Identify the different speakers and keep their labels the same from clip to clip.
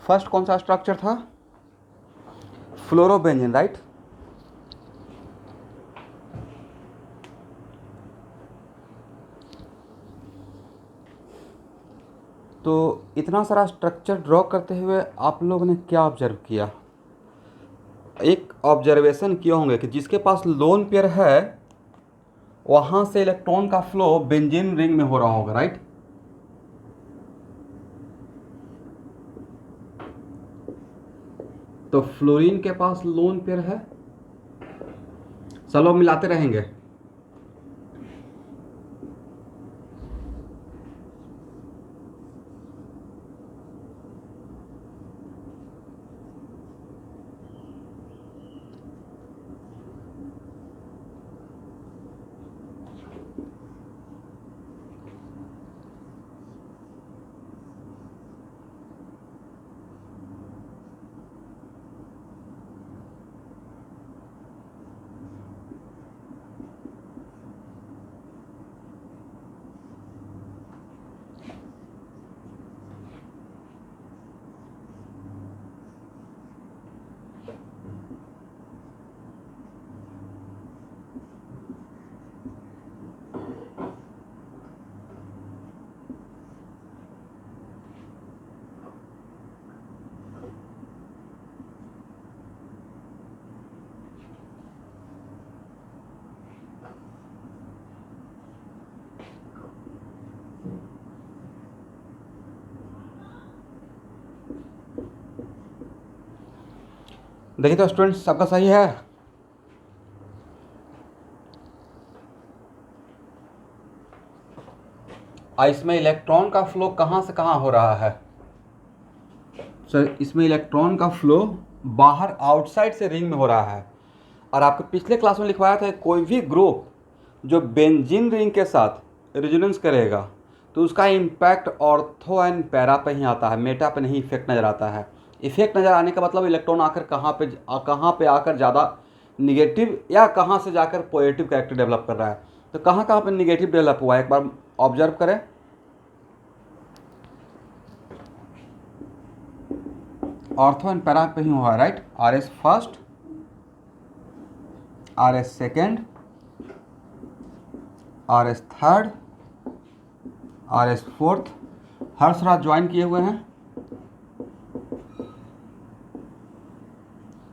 Speaker 1: First कौन सा structure था? Fluorobenzene, right. तो इतना सारा स्ट्रक्चर ड्रॉ करते हुए आप लोगों ने क्या ऑब्जर्व किया? एक ऑब्जर्वेशन किए होंगे कि जिसके पास लोन पेयर है वहाँ से इलेक्ट्रॉन का फ्लो बेंजीन रिंग में हो रहा होगा, राइट। तो फ्लोरीन के पास लोन पेयर है, चलो मिलाते रहेंगे। देखिए तो स्टूडेंट्स, सबका सही है? इसमें इलेक्ट्रॉन का फ्लो कहाँ से कहाँ हो रहा है? सर, इसमें इलेक्ट्रॉन का फ्लो बाहर आउटसाइड से रिंग में हो रहा है। और आपको पिछले क्लास में लिखवाया था कोई भी ग्रुप जो बेंजीन रिंग के साथ रेजोनेंस करेगा तो उसका इम्पैक्ट ऑर्थो एंड पैरा पे ही आता है, मेटा पे नहीं इफेक्ट नज़र आता है। इफेक्ट नज़र आने का मतलब इलेक्ट्रॉन आकर कहाँ पे आकर ज़्यादा निगेटिव या कहाँ से जाकर पॉजिटिव कैरेक्टर डेवलप कर रहा है। तो कहाँ कहाँ पे निगेटिव डेवलप हुआ है एक बार ऑब्जर्व करें। ऑर्थो एंड पैरा पे ही हुआ है, right. R S first, R S second, R S third, R S fourth, हर साथ ज्वाइन किए हुए हैं।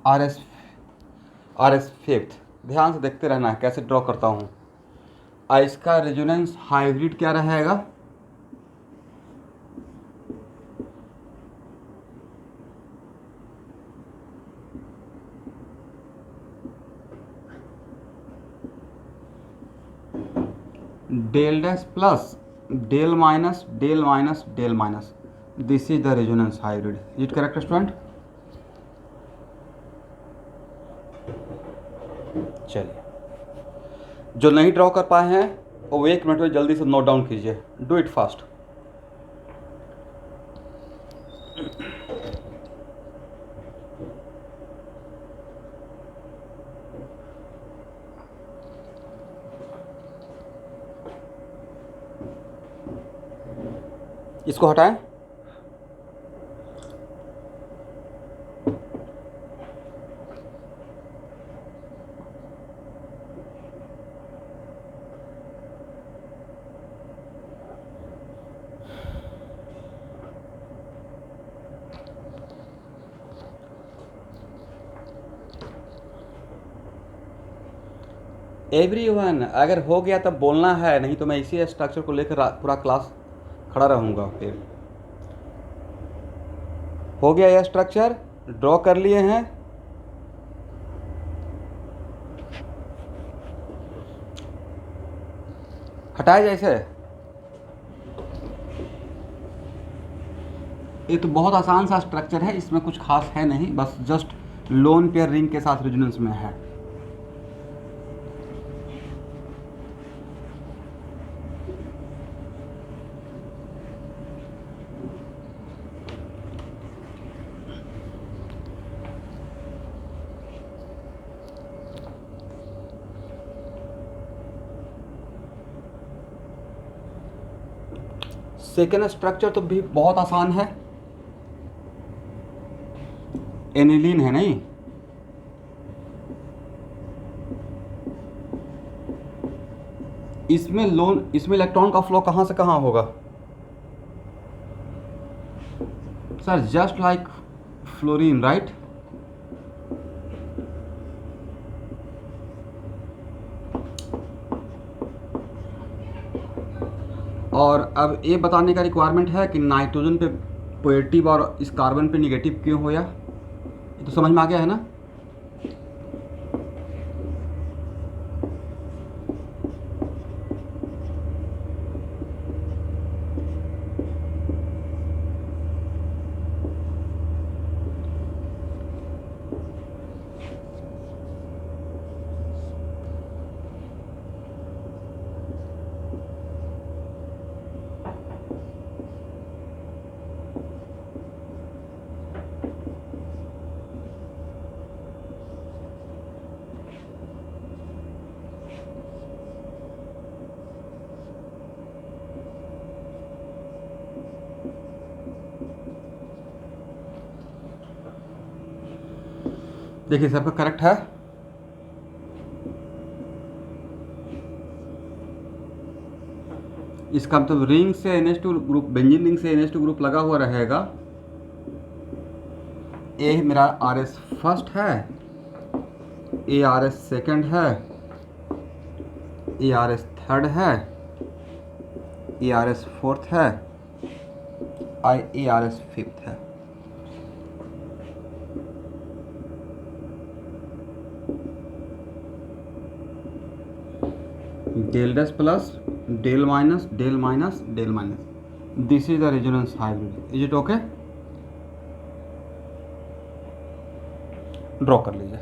Speaker 1: R S fifth. ध्यान से देखते रहना है कैसे ड्रॉ करता हूँ। इसका रेजोनेंस हाइब्रिड क्या रहेगा? Del dash plus del minus del minus del minus, this is the resonance hybrid. Is it correct student? चलिए, जो नहीं ड्रॉ कर पाए हैं वो 1 मिनट में जल्दी से नोट डाउन कीजिए, डू इट फास्ट। इसको हटाएं। एवरीवन, अगर हो गया तब बोलना है, नहीं तो मैं इसी स्ट्रक्चर को लेकर पूरा क्लास खड़ा रहूँगा। फिर हो गया यह स्ट्रक्चर, ड्रॉ कर लिए हैं। हटाए जैसे। ये तो बहुत आसान सा स्ट्रक्चर है, इसमें कुछ खास है नहीं, बस जस्ट लोन पेयर रिंग के साथ रेजोनेंस में है। सेकेंड स्ट्रक्चर तो भी बहुत आसान है। एनिलीन है नहीं, इसमें इलेक्ट्रॉन का फ्लो कहाँ से कहाँ होगा sir? Just like fluorine, right? और अब ये बताने का रिक्वायरमेंट है कि नाइट्रोजन पे पॉजिटिव और इस कार्बन पे निगेटिव क्यों होया, ये तो समझ में आ गया है ना? देखिए सबका करेक्ट है। इसका मतलब रिंग से NH2 ग्रुप, बेंजीन रिंग से NH2 ग्रुप लगा हुआ रहेगा। ए मेरा RS फर्स्ट है, ए RS सेकंड है, ए RS थर्ड है, ए RS फोर्थ है, ए RS फिफ्थ है। Del dash plus del minus del minus del minus, this is the resonance hybrid. Is it okay? Draw कर लीजिए।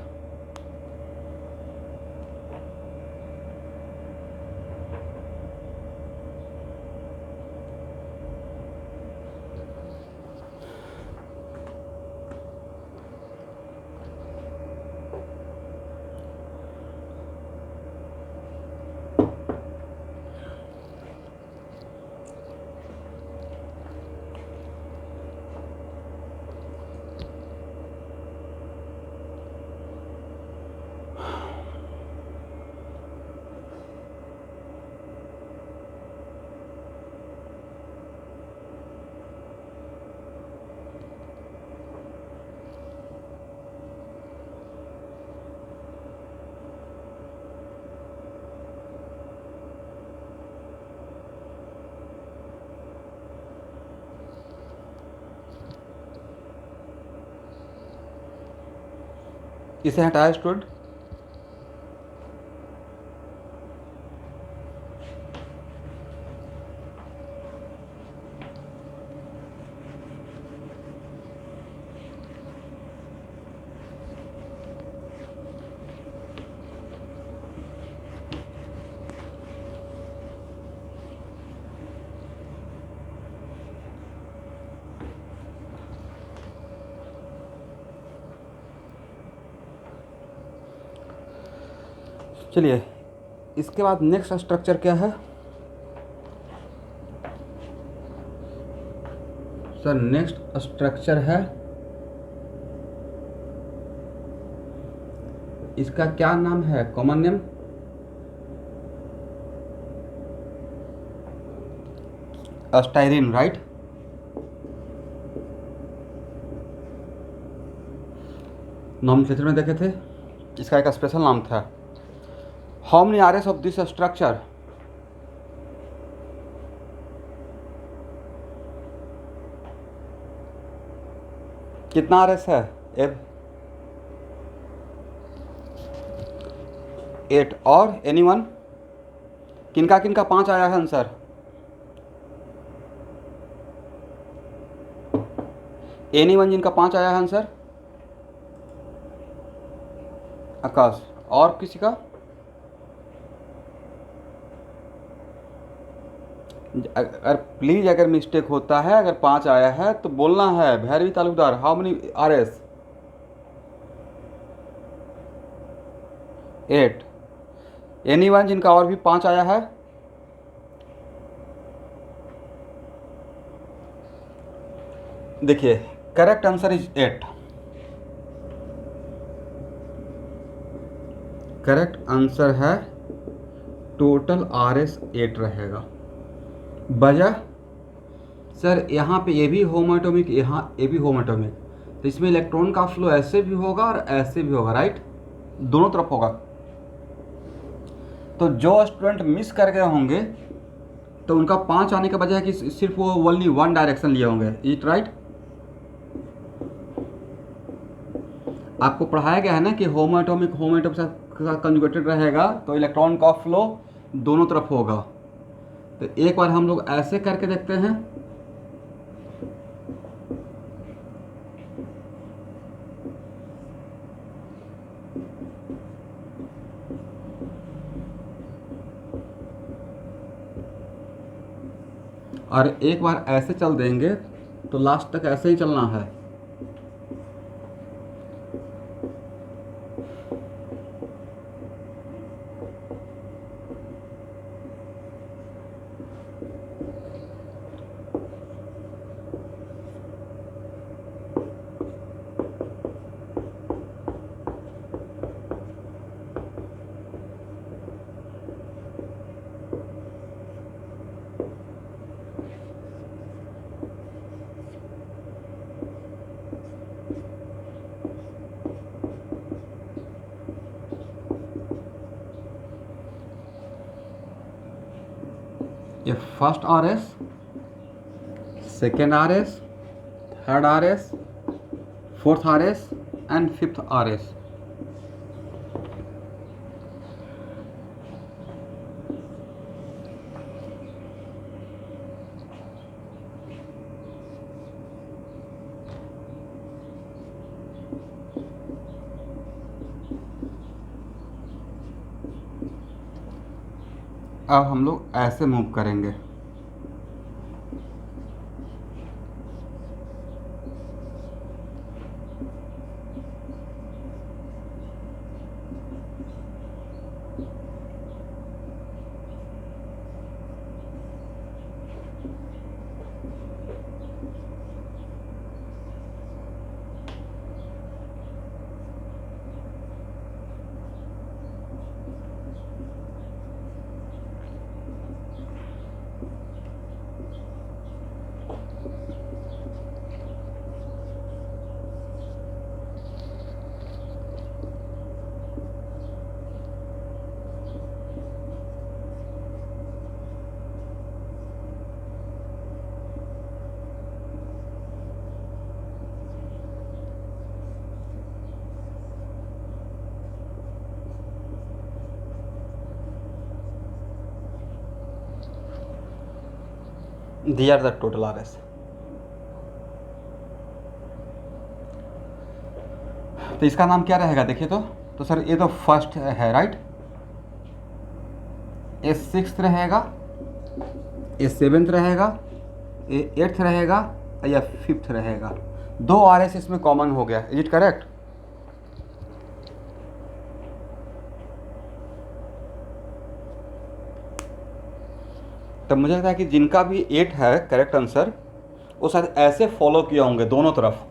Speaker 1: इसे हटाया student. चलिए इसके बाद नेक्स्ट स्ट्रक्चर क्या है सर? नेक्स्ट स्ट्रक्चर है, इसका क्या नाम है, common name? Styrene, right? Nomenclature में देखे थे, इसका एक स्पेशल नाम था। How many RS of this structure? कितना RS है? एब 8। और एनीवन? किनका किनका 5 आया है आंसर? एनीवन जिनका 5 आया है आंसर? आकाश। और किसी का? अगर प्लीज़ अगर मिस्टेक होता है, अगर 5 आया है तो बोलना है Bhairavi Talukdar how many RS? 8। Anyone जिनका और भी 5 आया है? देखिए correct answer is 8। Correct answer है टोटल RS 8 रहेगा। वजह सर यहाँ पे ये भी होम एटॉमिक, यहाँ ये भी होम एटॉमिक, तो इसमें इलेक्ट्रॉन का फ्लो ऐसे भी होगा और ऐसे भी होगा, राइट, दोनों तरफ होगा। तो जो स्टूडेंट मिस कर गए होंगे तो उनका 5 आने के बजाय कि सिर्फ वो ओनली 1 डायरेक्शन लिए होंगे, इट राइट। आपको पढ़ाया गया है ना कि होम एटॉमिक के साथ कंजुगेटेड रहेगा तो इलेक्ट्रॉन का फ्लो दोनों तरफ होगा। तो एक बार हम लोग ऐसे करके देखते हैं। और एक बार ऐसे चल देंगे तो लास्ट तक ऐसे ही चलना है। ये first RS, second RS, third RS, fourth RS and fifth RS। अब हम लोग ऐसे मूव करेंगे। These are the total RS। तो इसका नाम क्या रहेगा देखिए तो सर ये तो फर्स्ट है, राइट, ये सिक्स्थ रहेगा, ये सेवेंथ रहेगा, ये एट्थ रहेगा या फिफ्थ रहेगा। 2 RS इसमें कॉमन हो गया, इज इट करेक्ट। तब मुझे लगता है कि जिनका भी 8 है करेक्ट आंसर वो शायद ऐसे फॉलो किए होंगे दोनों तरफ।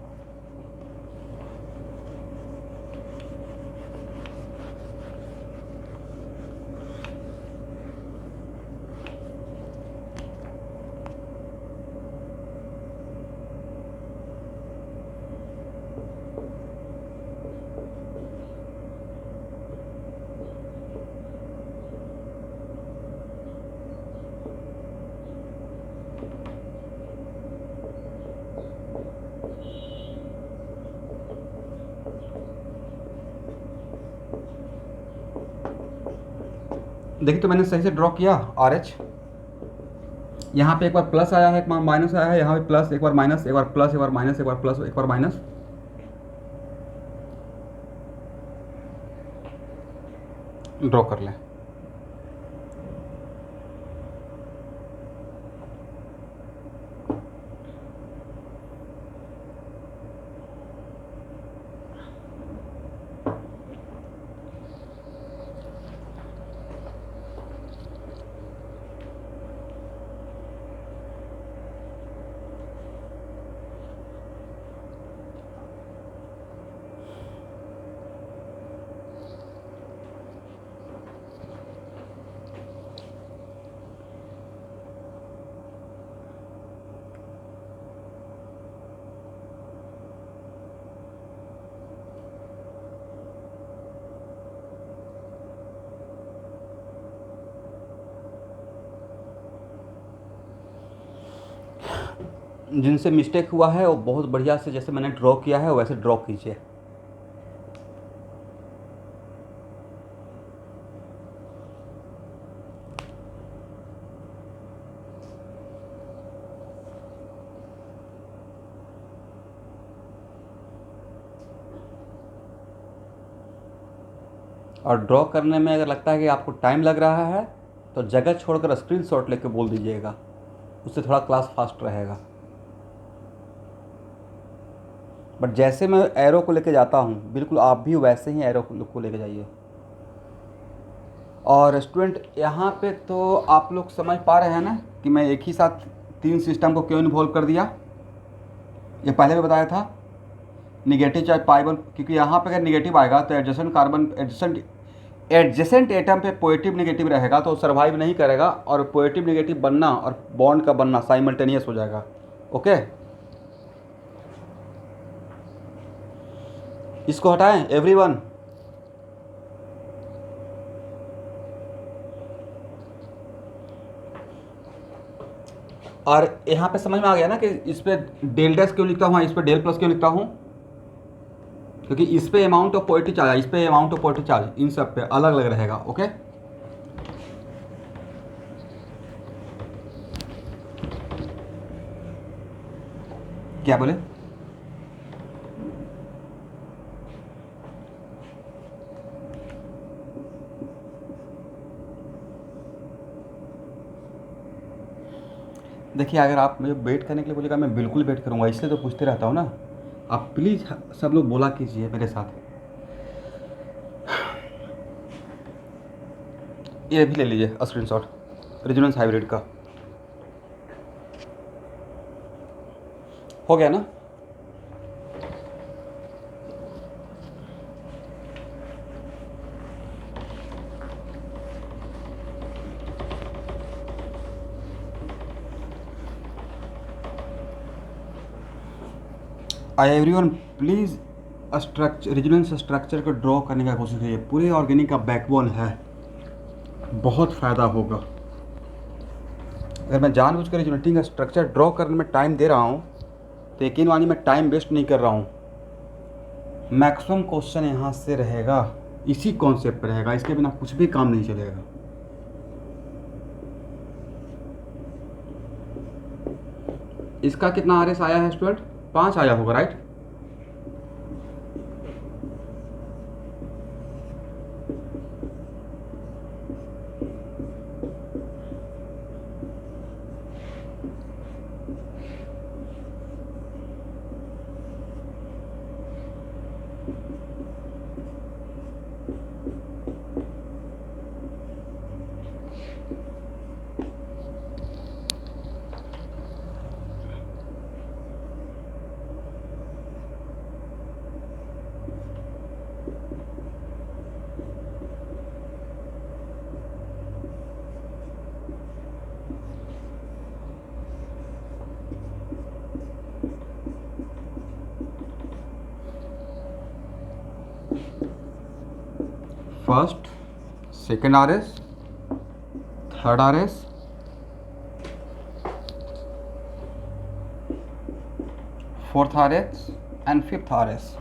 Speaker 1: देखिए तो मैंने सही से ड्रॉ किया RH। यहाँ पे एक बार प्लस आया है, एक बार माइनस आया है, यहाँ पे प्लस, एक बार माइनस, एक बार प्लस, एक बार माइनस, एक बार प्लस, एक बार माइनस। ड्रॉ कर लें। जिनसे मिस्टेक हुआ है वो बहुत बढ़िया से जैसे मैंने ड्रॉ किया है वैसे ड्रॉ कीजिए। और ड्रॉ करने में अगर लगता है कि आपको टाइम लग रहा है तो जगह छोड़कर स्क्रीनशॉट लेके बोल दीजिएगा, उससे थोड़ा क्लास फास्ट रहेगा। बट जैसे मैं एरो को लेके जाता हूँ बिल्कुल आप भी वैसे ही एरो को लेके जाइए। और स्टूडेंट यहाँ पे तो आप लोग समझ पा रहे हैं ना कि मैं एक ही साथ 3 सिस्टम को क्यों इन्वॉल्व कर दिया। ये पहले भी बताया था, निगेटिव चार्ज पाई 1, क्योंकि यहाँ पे अगर निगेटिव आएगा तो एडजेसेंट एटम पे पॉजिटिव नेगेटिव रहेगा तो सर्वाइव नहीं करेगा, और पॉजिटिव नेगेटिव बनना और बॉन्ड का बनना साइमल्टेनियस हो जाएगा। ओके, इसको हटाएं एवरीवन। और यहाँ पे समझ में आ गया ना कि इस पे डेल डैश क्यों लिखता हूँ, इस पे डेल प्लस क्यों लिखता हूँ, क्योंकि इस पे अमाउंट ऑफ पॉजिटिव चार्ज, इस पे अमाउंट ऑफ पॉजिटिव चार्ज, इन सब पे अलग अलग रहेगा। ओके, क्या बोले? देखिए, अगर आप मुझे वेट करने के लिए बोलेगा मैं बिल्कुल वेट करूँगा, इसलिए तो पूछते रहता हूँ ना। आप प्लीज़ सब लोग बोला कीजिए मेरे साथ। ये भी ले लीजिए स्क्रीनशॉट रेजोनेंस हाइब्रिड का। हो गया ना? Hi everyone please structure, resonance structure को ड्रॉ करने का कोशिश करिए। पूरे ऑर्गेनिक का बैकबोन है, बहुत फ़ायदा होगा। अगर मैं जानबूझकर रेजोनेटिंग का स्ट्रक्चर ड्रॉ करने में टाइम दे रहा हूँ तो यकीन मानिए मैं टाइम वेस्ट नहीं कर रहा हूँ। मैक्सिमम क्वेश्चन यहाँ से रहेगा, इसी कॉन्सेप्ट पर रहेगा, इसके बिना कुछ भी काम नहीं चलेगा। इसका कितना RS आया है स्टूडेंट? 5 आया होगा, right? First, second RS, third RS, fourth RS and fifth RS।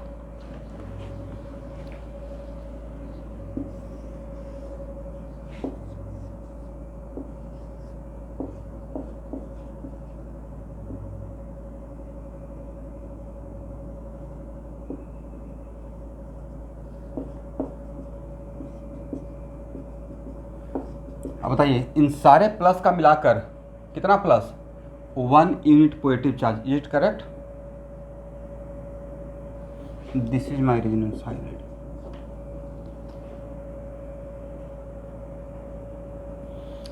Speaker 1: अब बताइए, इन सारे प्लस का मिलाकर कितना plus? 1 unit positive charge. Is it correct? This is my resonance hybrid.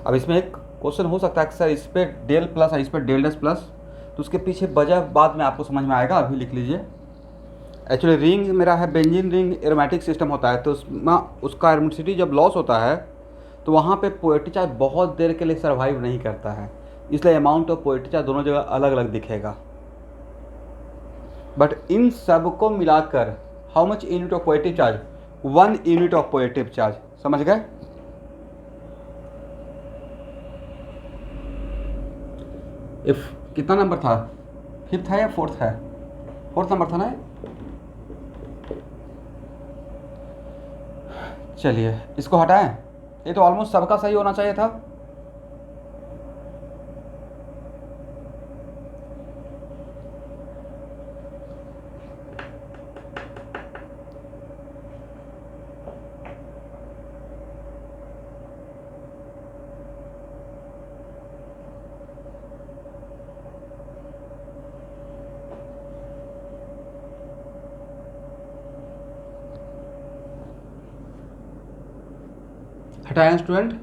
Speaker 1: अब इसमें एक क्वेश्चन हो सकता है कि सर इस पर डेल प्लस है, इस पर डेल डैश प्लस, तो उसके पीछे वजह बाद में आपको समझ में आएगा, अभी लिख लीजिए। एक्चुअली रिंग मेरा है बेंजीन रिंग, एरोमेटिक सिस्टम होता है, तो उसमें उसका एरोमेटिसिटी जब लॉस होता है तो वहाँ पे पॉजिटिव चार्ज बहुत देर के लिए सर्वाइव नहीं करता है, इसलिए अमाउंट ऑफ पॉजिटिव चार्ज दोनों जगह अलग अलग दिखेगा। बट इन सब को मिलाकर how much unit of positive charge? 1 unit of positive charge. समझ गए? इफ कितना नंबर था? फिफ्थ है या फोर्थ है? फोर्थ नंबर था ना? चलिए इसको हटाएं। ये तो ऑलमोस्ट सबका सही होना चाहिए था। हटाएं स्टूडेंट।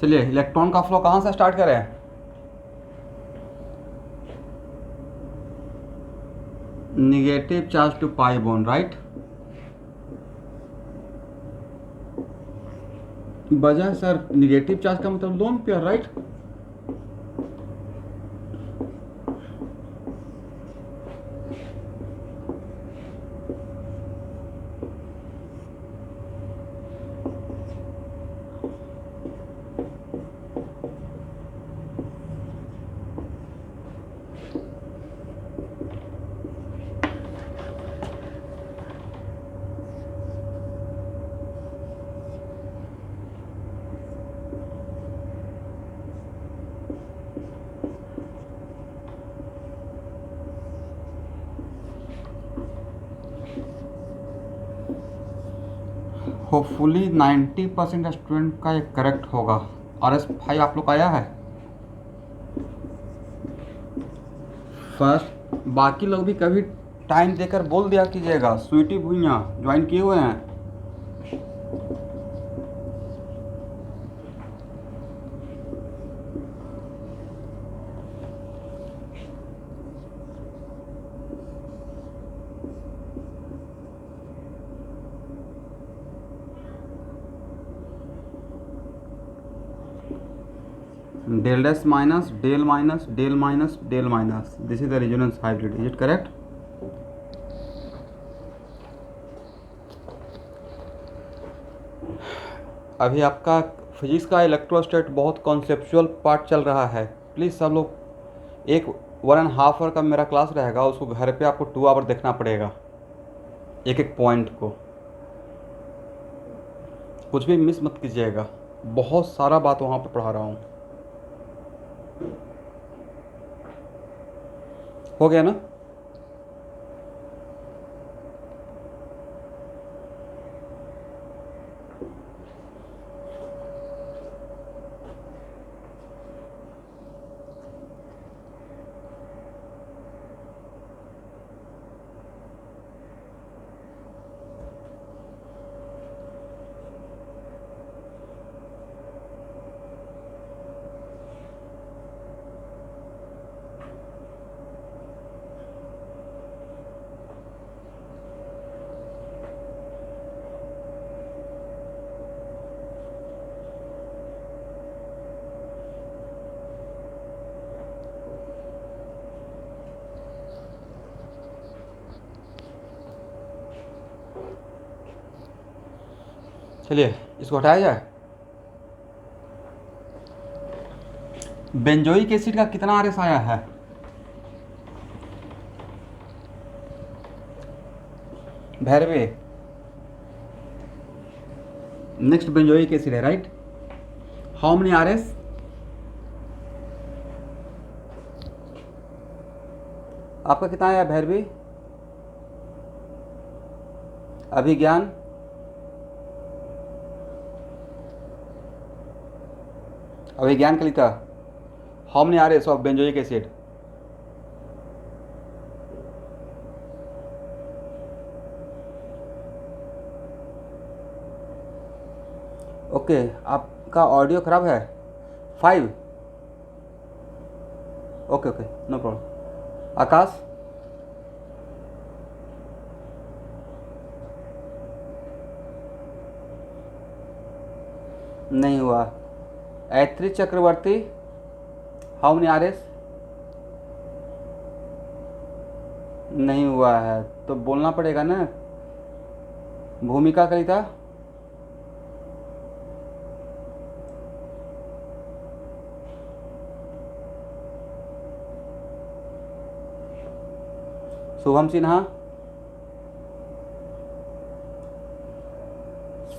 Speaker 1: चलिए इलेक्ट्रॉन का फ्लो कहाँ से स्टार्ट करें? Negative charge to pi bond, right. बजाय सर निगेटिव चार्ज का मतलब lone pair, right. Hopefully 90% student का ये करेक्ट होगा। RS5 आप लोग आया है फर्स्ट। बाकी लोग भी कभी टाइम देकर बोल दिया कीजिएगा। स्वीटी भुइयाँ ज्वाइन किए हुए हैं। Del dash minus del minus del minus del minus, this is the resonance hybrid, is it correct? अभी आपका फिजिक्स का इलेक्ट्रोस्टैट बहुत कॉन्सेप्चुअल पार्ट चल रहा है। प्लीज़ सब लोग, एक 1.5 आवर का मेरा क्लास रहेगा, उसको घर पे आपको 2 आवर देखना पड़ेगा, एक एक पॉइंट को। कुछ भी मिस मत कीजिएगा, बहुत सारा बात वहाँ पर पढ़ा रहा हूँ। हो गया ना? चलिए इसको हटाया जाए। बेंजोइक एसिड का कितना आरएस आया है? भैरवे, नेक्स्ट बेंजोइक एसिड है, राइट। How many RS? आपका कितना आया Bhairavi? Abhigyan, Abhigyan Kalita, how many RS of benzoic acid? Okay, आपका ऑडियो ख़राब है। 5। Okay okay, no problem. Akash, नहीं हुआ। Aitri Chakraborty, how many R S, नहीं हुआ है तो बोलना पड़ेगा ना। भूमिका कलिता, शुभम सिन्हा,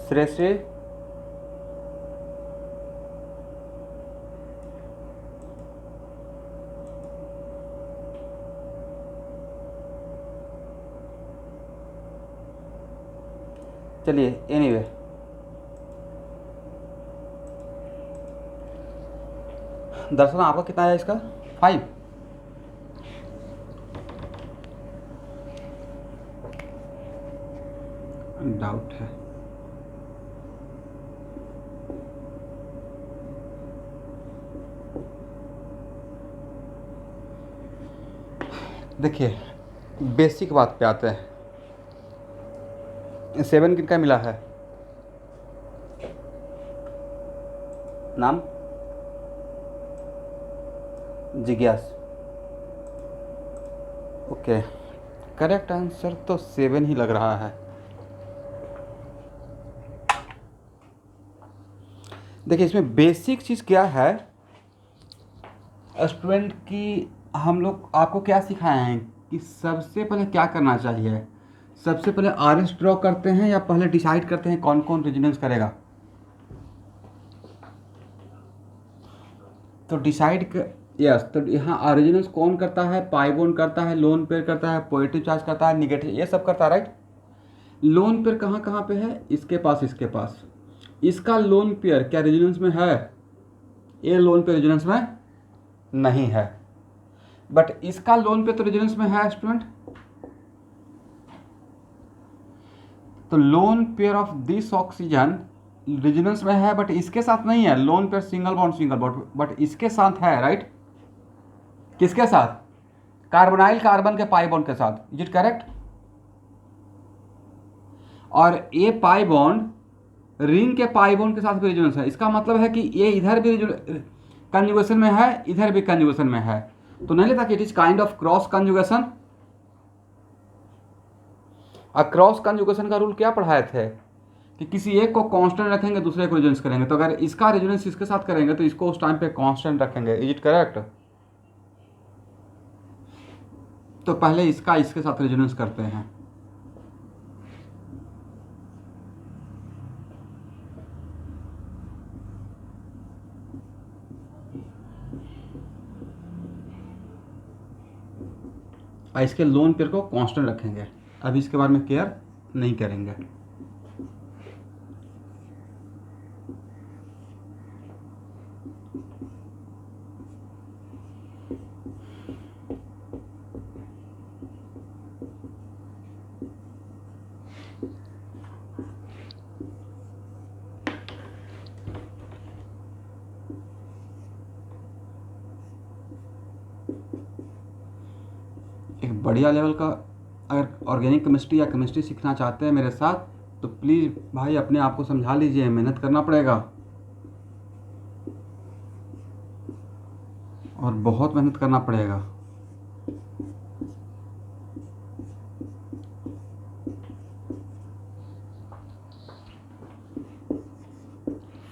Speaker 1: श्रेयश्री, चलिए एनीवे दर्शन आपका कितना है इसका? 5। डाउट है। देखिए बेसिक बात पे आते हैं। 7 किनका मिला है? नाम? जिज्ञास। ओके, करेक्ट आंसर तो 7 ही लग रहा है। देखिए इसमें बेसिक चीज़ क्या है स्टूडेंट की, हम लोग आपको क्या सिखाए हैं कि सबसे पहले क्या करना चाहिए। सबसे पहले आर एस ड्रॉ करते हैं या पहले डिसाइड करते हैं कौन कौन रेजोनेंस करेगा? तो डिसाइड यस, तो यहाँ रेजोनेंस कौन करता है? पाई बॉन्ड करता है, लोन पेयर करता है, पॉजिटिव चार्ज करता है, निगेटिव, ये सब करता है, राइट। लोन पेयर कहाँ कहाँ पे है? इसके पास, इसके पास। इसका लोन पेयर क्या रेजोनेंस में है? ये लोन पेयर रेजोनेंस में नहीं है, बट इसका लोन पेयर तो रेजोनेंस में है स्टूडेंट। तो loan pair of this oxygen resonance में है, बट इसके साथ नहीं है। Loan pair single bond but इसके साथ है, राइट। किसके साथ? कार्बोनाइल कार्बन के पाई बॉन्ड के साथ। Is it correct? और ये पाई बॉन्ड रिंग के पाई बॉन्ड के साथ भी रेजोनेंस है। इसका मतलब है कि ये इधर भी कंजुगेशन में है, इधर भी कंजुगेशन में है। तो नहीं लेता कि it is kind of cross conjugation. और क्रॉस कंजुगेशन का रूल क्या पढ़ाए थे कि किसी एक को कांस्टेंट रखेंगे, दूसरे को रेजोनेंस करेंगे। तो अगर इसका रेजोनेंस इसके साथ करेंगे तो इसको उस टाइम पे कांस्टेंट रखेंगे। Is it correct? तो पहले इसका इसके साथ रेजोनेंस करते हैं। और इसके लोन पेयर को कांस्टेंट रखेंगे। अभी इसके बारे में केयर नहीं करेंगे। एक बढ़िया लेवल का अगर ऑर्गेनिक केमिस्ट्री या केमिस्ट्री सीखना चाहते हैं मेरे साथ, तो प्लीज़ भाई अपने आप को समझा लीजिए, मेहनत करना पड़ेगा और बहुत मेहनत करना पड़ेगा।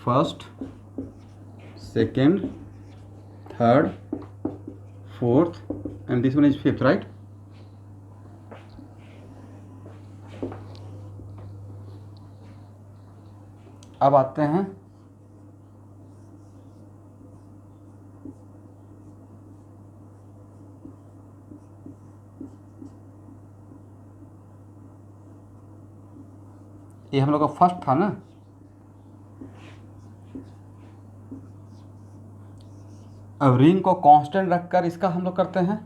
Speaker 1: First, second, third, fourth and this one is fifth, right. अब आते हैं ये हम लोग का फर्स्ट था ना। अब रिंग को कांस्टेंट रखकर इसका हम लोग करते हैं।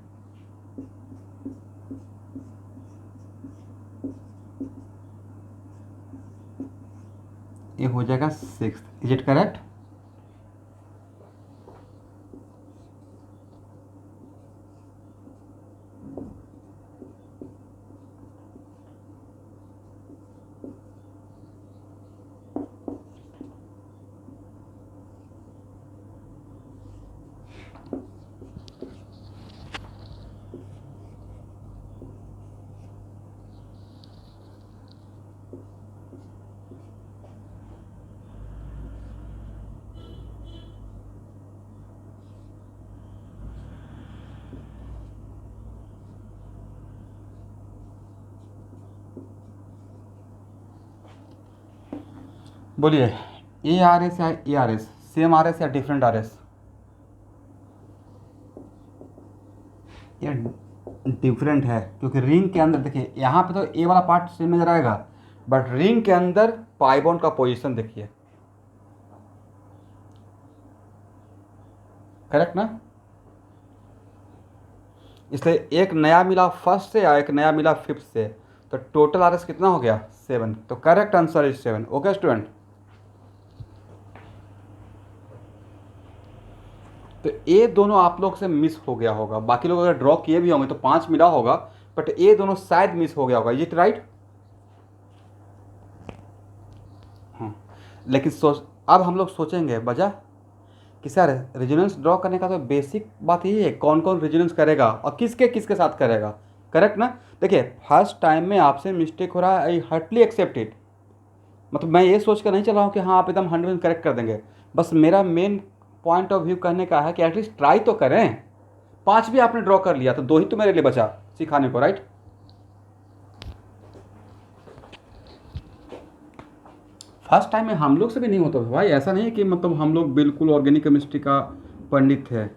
Speaker 1: ये हो जाएगा 6, इज इट करेक्ट? बोलिए, ए आर एस या A R S, same R S या डिफरेंट आर एस? ये डिफरेंट है, क्योंकि रिंग के अंदर देखिए यहाँ पे तो ए वाला पार्ट सेम नजर आएगा, बट रिंग के अंदर पाई बॉन्ड का पोजीशन देखिए, करेक्ट ना? इसलिए एक नया मिला फर्स्ट से या एक नया मिला फिफ्थ से, तो टोटल आर एस कितना हो गया? 7। तो correct answer is 7। Okay student, तो ये दोनों आप लोग से मिस हो गया होगा, बाकी लोग अगर ड्रॉ किए भी होंगे तो 5 मिला होगा, बट ये दोनों शायद मिस हो गया होगा। Is it right? हाँ, लेकिन सोच, अब हम लोग सोचेंगे वजह कि सर रेजोनेंस ड्रॉ करने का तो बेसिक बात यही है, कौन कौन रेजोनेंस करेगा और किसके किसके साथ करेगा, करेक्ट ना? देखिए फर्स्ट टाइम में आपसे मिस्टेक हो रहा है, आई हार्टली एक्सेप्ट इट। मतलब मैं ये सोच कर नहीं चल रहा हूँ कि हाँ आप एकदम 100% करेक्ट कर देंगे, बस मेरा मेन पॉइंट ऑफ व्यू कहने का है कि एटलीस्ट ट्राई तो करें। 5 भी आपने ड्रॉ कर लिया तो 2 ही तो मेरे लिए बचा सिखाने को, राइट? फर्स्ट टाइम में हम लोग से भी नहीं होता भाई, ऐसा नहीं है कि मतलब हम लोग बिल्कुल ऑर्गेनिक केमिस्ट्री का पंडित है।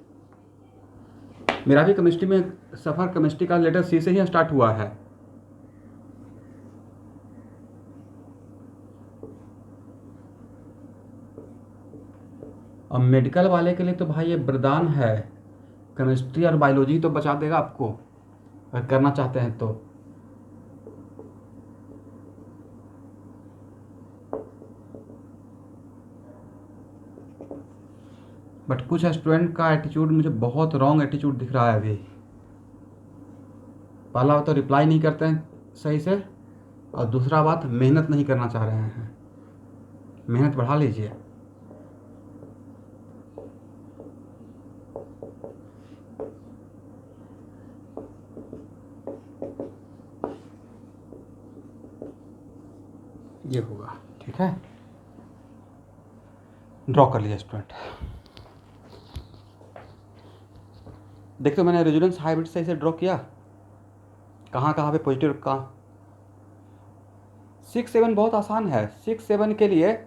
Speaker 1: मेरा भी केमिस्ट्री में सफ़र केमिस्ट्री का लेटर सी से ही स्टार्ट हुआ है। और मेडिकल वाले के लिए तो भाई ये वरदान है, केमिस्ट्री और बायोलॉजी तो बचा देगा आपको अगर करना चाहते हैं तो। बट कुछ स्टूडेंट का एटीट्यूड मुझे बहुत रॉन्ग एटीट्यूड दिख रहा है अभी। पहला बात तो रिप्लाई नहीं करते हैं सही से, और दूसरा बात मेहनत नहीं करना चाह रहे हैं। मेहनत बढ़ा लीजिए। ये होगा, ठीक है? ड्रॉ कर लिया स्टूडेंट। देखते हो मैंने रेजोनेंस हाइब्रिड से इसे ड्रॉ किया, कहाँ कहाँ पे पॉजिटिव कहाँ। 6 7 बहुत आसान है। 6 7 के लिए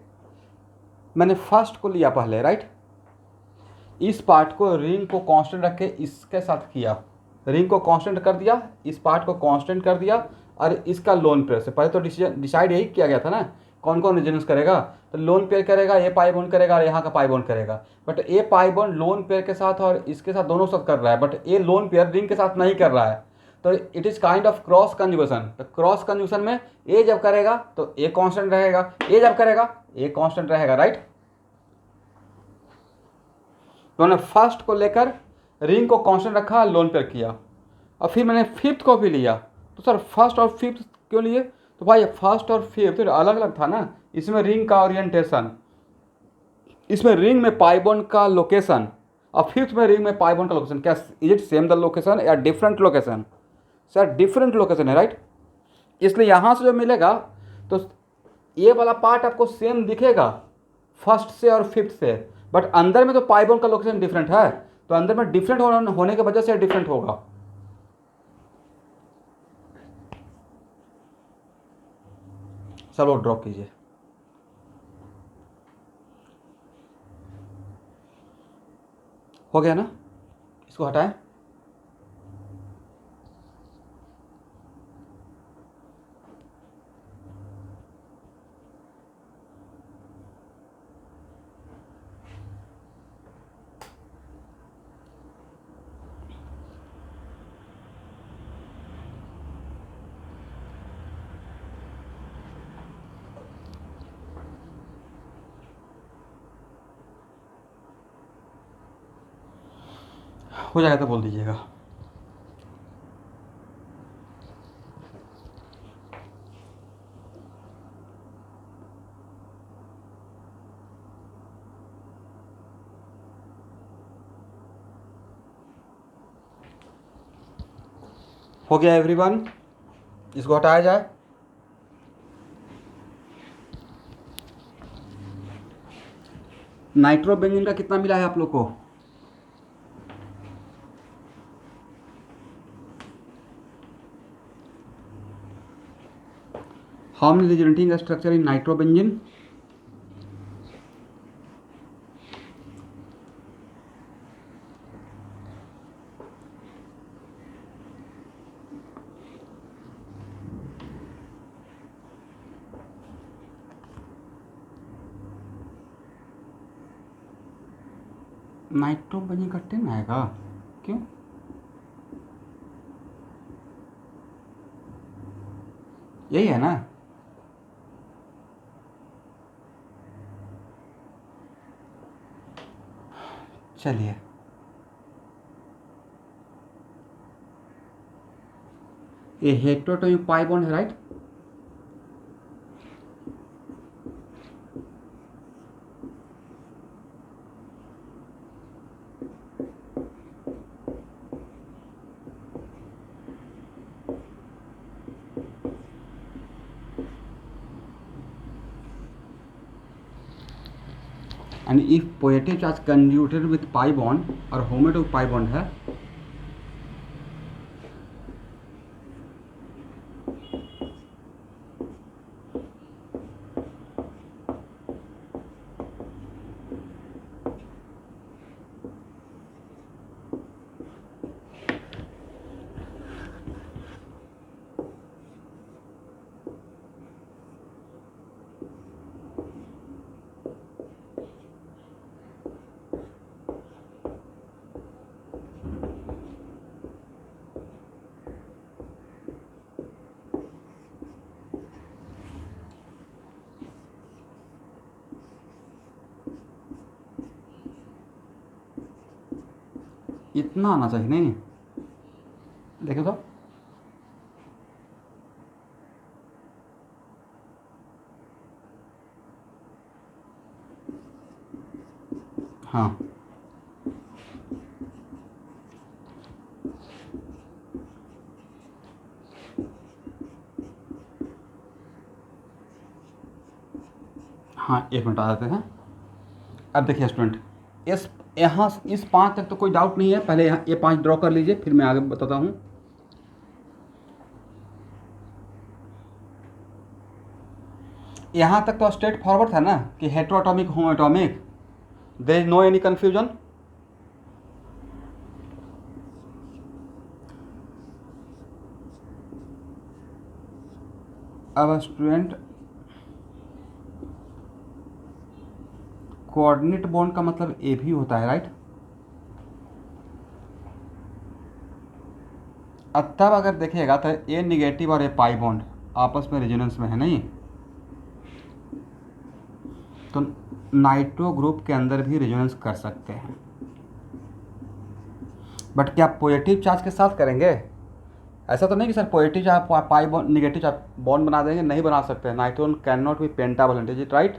Speaker 1: मैंने फर्स्ट को लिया पहले, राइट? इस पार्ट को रिंग को कांस्टेंट रख के इसके साथ किया, रिंग को कांस्टेंट कर दिया, इस पार्ट को कांस्टेंट कर दिया, और इसका लोन पेयर से पहले तो डिसाइड यही किया गया था ना कौन कौन रेजोनेंस करेगा। तो लोन पेयर करेगा, ये पाई बॉन्ड करेगा और यहाँ का पाई बॉन्ड करेगा। बट ये पाई बॉन्ड लोन पेयर के साथ और इसके साथ दोनों साथ कर रहा है, बट ये लोन पेयर रिंग के साथ नहीं कर रहा है। तो it is kind of cross conjugation. तो क्रॉस कंजुगेशन में ए जब करेगा तो ए कांस्टेंट रहेगा, ए जब करेगा ए कांस्टेंट रहेगा, राइट? तो मैंने फर्स्ट को लेकर रिंग को कांस्टेंट रखा, लोन पेयर किया, और फिर मैंने फिफ्थ को भी लिया। तो सर फर्स्ट और फिफ्थ क्यों लिए? तो भाई फर्स्ट और फिफ्थ अलग अलग था ना, इसमें रिंग का ओरिएंटेशन, इसमें रिंग में पाई बॉन्ड का लोकेशन, और फिफ्थ में रिंग में पाई बॉन्ड का लोकेशन। क्या is it same the location या different location? Sir different location है, राइट? इसलिए यहाँ से जो मिलेगा तो ये वाला पार्ट आपको सेम दिखेगा फर्स्ट से और फिफ्थ से, बट अंदर में तो पाई बॉन्ड का लोकेशन डिफरेंट है, तो अंदर में डिफरेंट होने की वजह से डिफरेंट होगा। सब लोग ड्रॉ कीजिए। हो गया ना? इसको हटाएं। हो जाएगा तो बोल दीजिएगा। हो गया एवरीवन, इसको हटाया जाए। नाइट्रोबेंजीन का कितना मिला है आप लोग को? How many resulting structure in nitrobenzene? Nitrobenzene का 10 आएगा, क्यों? यही है ना? चलिए, ये हेक्टोटोमिक पाई बॉन्ड है, right? And if positive charge conjugated with pi bond और होमोटोमिक पाई बॉन्ड है, इतना आना चाहिए। नहीं, देखो तो, हाँ हाँ, एक मिनट आ जाते हैं। अब देखिए स्टूडेंट, इस यहाँ इस 5 तक तो कोई डाउट नहीं है। पहले यहाँ ये 5 ड्रॉ कर लीजिए, फिर मैं आगे बताता हूँ। यहाँ तक तो स्ट्रेट फॉरवर्ड था ना कि heteroatomic homoatomic, there is no any confusion. अब स्टूडेंट, कोऑर्डिनेट बॉन्ड का मतलब ए भी होता है, राइट? तब अगर देखिएगा तो ए निगेटिव और ए पाई बॉन्ड आपस में रेजोनेंस में है, नहीं? तो नाइट्रो ग्रुप के अंदर भी रेजोनेंस कर सकते हैं, बट क्या पॉजिटिव चार्ज के साथ करेंगे? ऐसा तो नहीं कि sir positive charge pi bond negative charge bond बना देंगे, नहीं बना सकते। Nitrogen can not be pentavalent, is it right?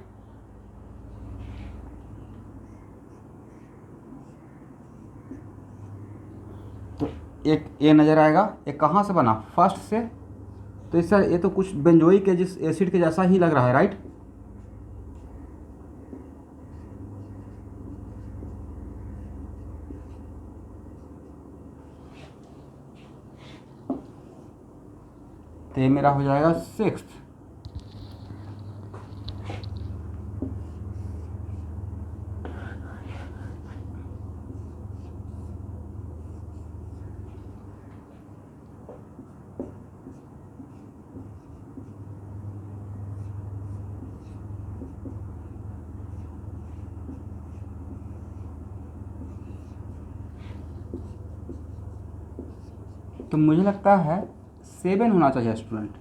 Speaker 1: तो एक ए नज़र आएगा, एक कहाँ से बना? फर्स्ट से। तो इस सर ये तो कुछ बेंजोइक जिस एसिड के जैसा ही लग रहा है, राइट? तो ये मेरा हो जाएगा 6th। तो मुझे लगता है 7 होना चाहिए स्टूडेंट,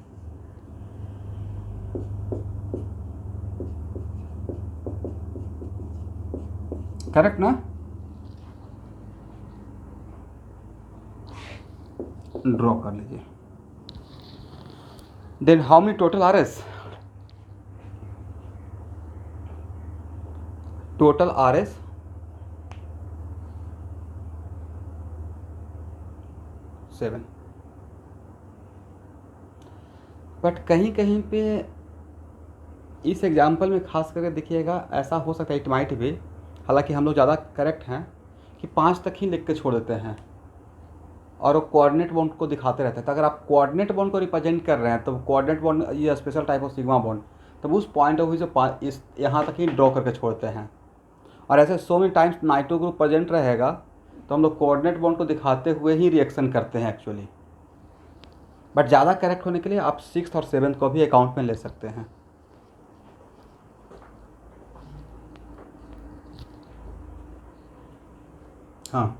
Speaker 1: करेक्ट ना? ड्रॉ कर लीजिए। Then how many total R S? Total R S 7। But कहीं कहीं पे इस एग्जाम्पल में खास करके देखिएगा, ऐसा हो सकता है इट माइट भी, हालांकि हम लोग ज़्यादा करेक्ट हैं कि 5 तक ही लिख के छोड़ देते हैं और वो कोऑर्डिनेट बॉन्ड को दिखाते रहते हैं। तो अगर आप कोऑर्डिनेट बॉन्ड को रिप्रेजेंट कर रहे हैं तो कोऑर्डिनेट बॉन्ड ये special type of sigma bond, तब उस पॉइंट ऑफ व्यू से इस यहाँ तक ही ड्रॉ करके छोड़ते हैं। और ऐसे so many times nitro group present रहेगा तो हम लोग कोऑर्डिनेट बॉन्ड को दिखाते हुए ही रिएक्शन करते हैं एक्चुअली। बट ज़्यादा करेक्ट होने के लिए आप 6th और 7th को भी अकाउंट में ले सकते हैं। हाँ,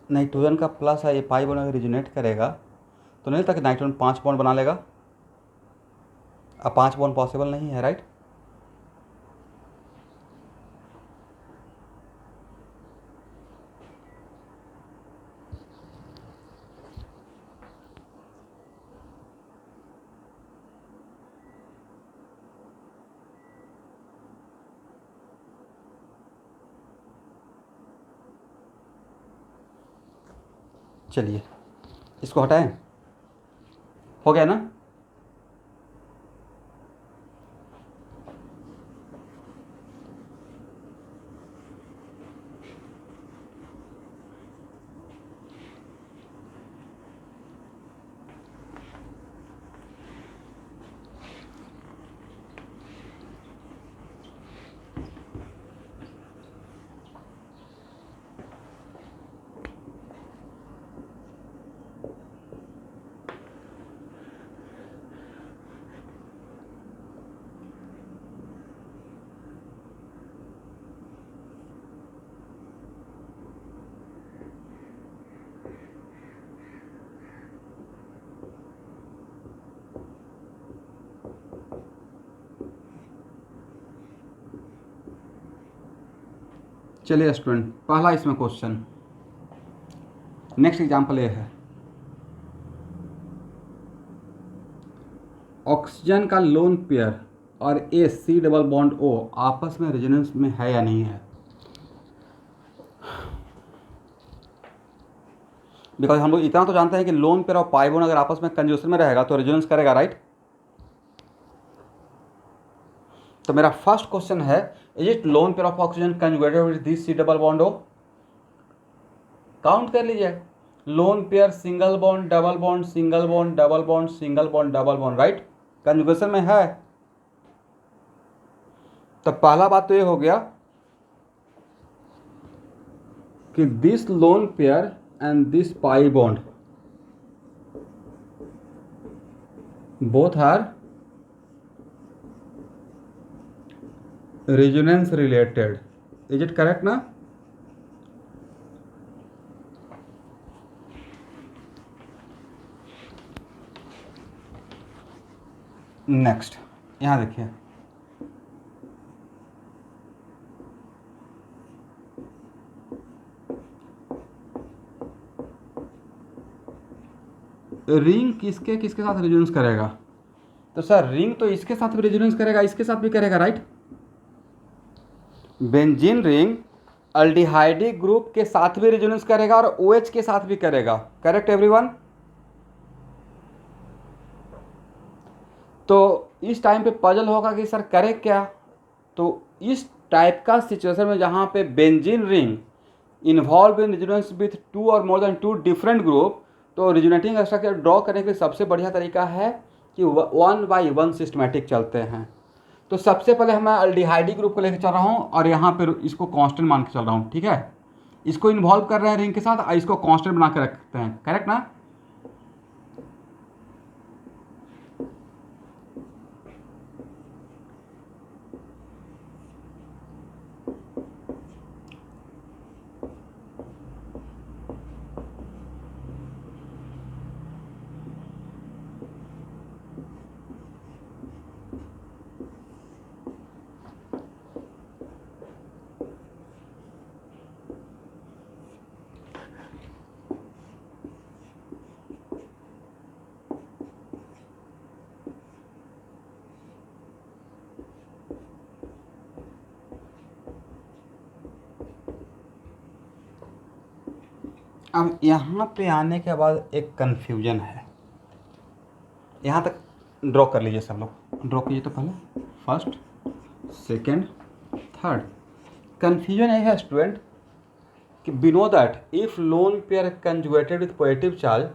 Speaker 1: नाइट्रोजन का प्लस है, ये पाई बॉन्ड अगर रिजोनेट करेगा तो नहीं लगता कि नाइट्रोजन 5 बॉन्ड बना लेगा। अब 5 बॉन्ड पॉसिबल नहीं है, राइट? चलिए इसको हटाएं, हो गया ना? चलिए स्टूडेंट, पहला इसमें क्वेश्चन, नेक्स्ट एग्जाम्पल ये है, ऑक्सीजन का लोन पेयर और ए सी डबल बॉन्ड ओ आपस में रेजोनेंस में है या नहीं है? बिकॉज हम लोग इतना तो जानते हैं कि लोन पेयर और पाई बॉन्ड अगर आपस में कंजूशन में रहेगा तो रेजोनेंस करेगा, राइट? तो मेरा फर्स्ट क्वेश्चन है, is it lone pair of oxygen conjugated with this C double bond O? Count कर लीजिए, lone pair single bond double bond single bond double bond single bond double bond, right? Conjugation में है। तो पहला बात तो ये हो गया कि this lone pair and this pi bond both R resonance related. Is it correct ना? नेक्स्ट यहां देखिए, रिंग किसके किसके साथ रेजोनेंस करेगा? तो सर रिंग तो इसके साथ भी रेजोनेंस करेगा, इसके साथ भी करेगा, right? Benzene ring aldehydic group के साथ भी रेजोनेंस करेगा और OH के साथ भी करेगा, करेक्ट एवरीवन? तो इस टाइम पे पजल होगा कि सर करे क्या? तो इस टाइप का सिचुएशन में जहाँ पे benzene ring involve in resonance with 2 और मोर देन 2 डिफरेंट ग्रुप, तो रेजोनेटिंग स्ट्रक्चर ड्रॉ करने के लिए सबसे बढ़िया तरीका है कि 1 by 1 सिस्टमेटिक चलते हैं। तो सबसे पहले मैं अल्डिहाइडी ग्रुप को लेकर चल रहा हूँ और यहाँ पर इसको कांस्टेंट मान के चल रहा हूँ, ठीक है? इसको इन्वॉल्व कर रहे हैं रिंग के साथ और इसको कांस्टेंट बना के रखते हैं, करेक्ट ना? अब यहाँ पे आने के बाद एक कन्फ्यूजन है, यहाँ तक ड्रॉ कर लीजिए सब लोग, ड्रॉ कीजिए तो पहले फर्स्ट सेकेंड थर्ड। कन्फ्यूजन ये है स्टूडेंट कि we know that if lone pair conjugated with positive charge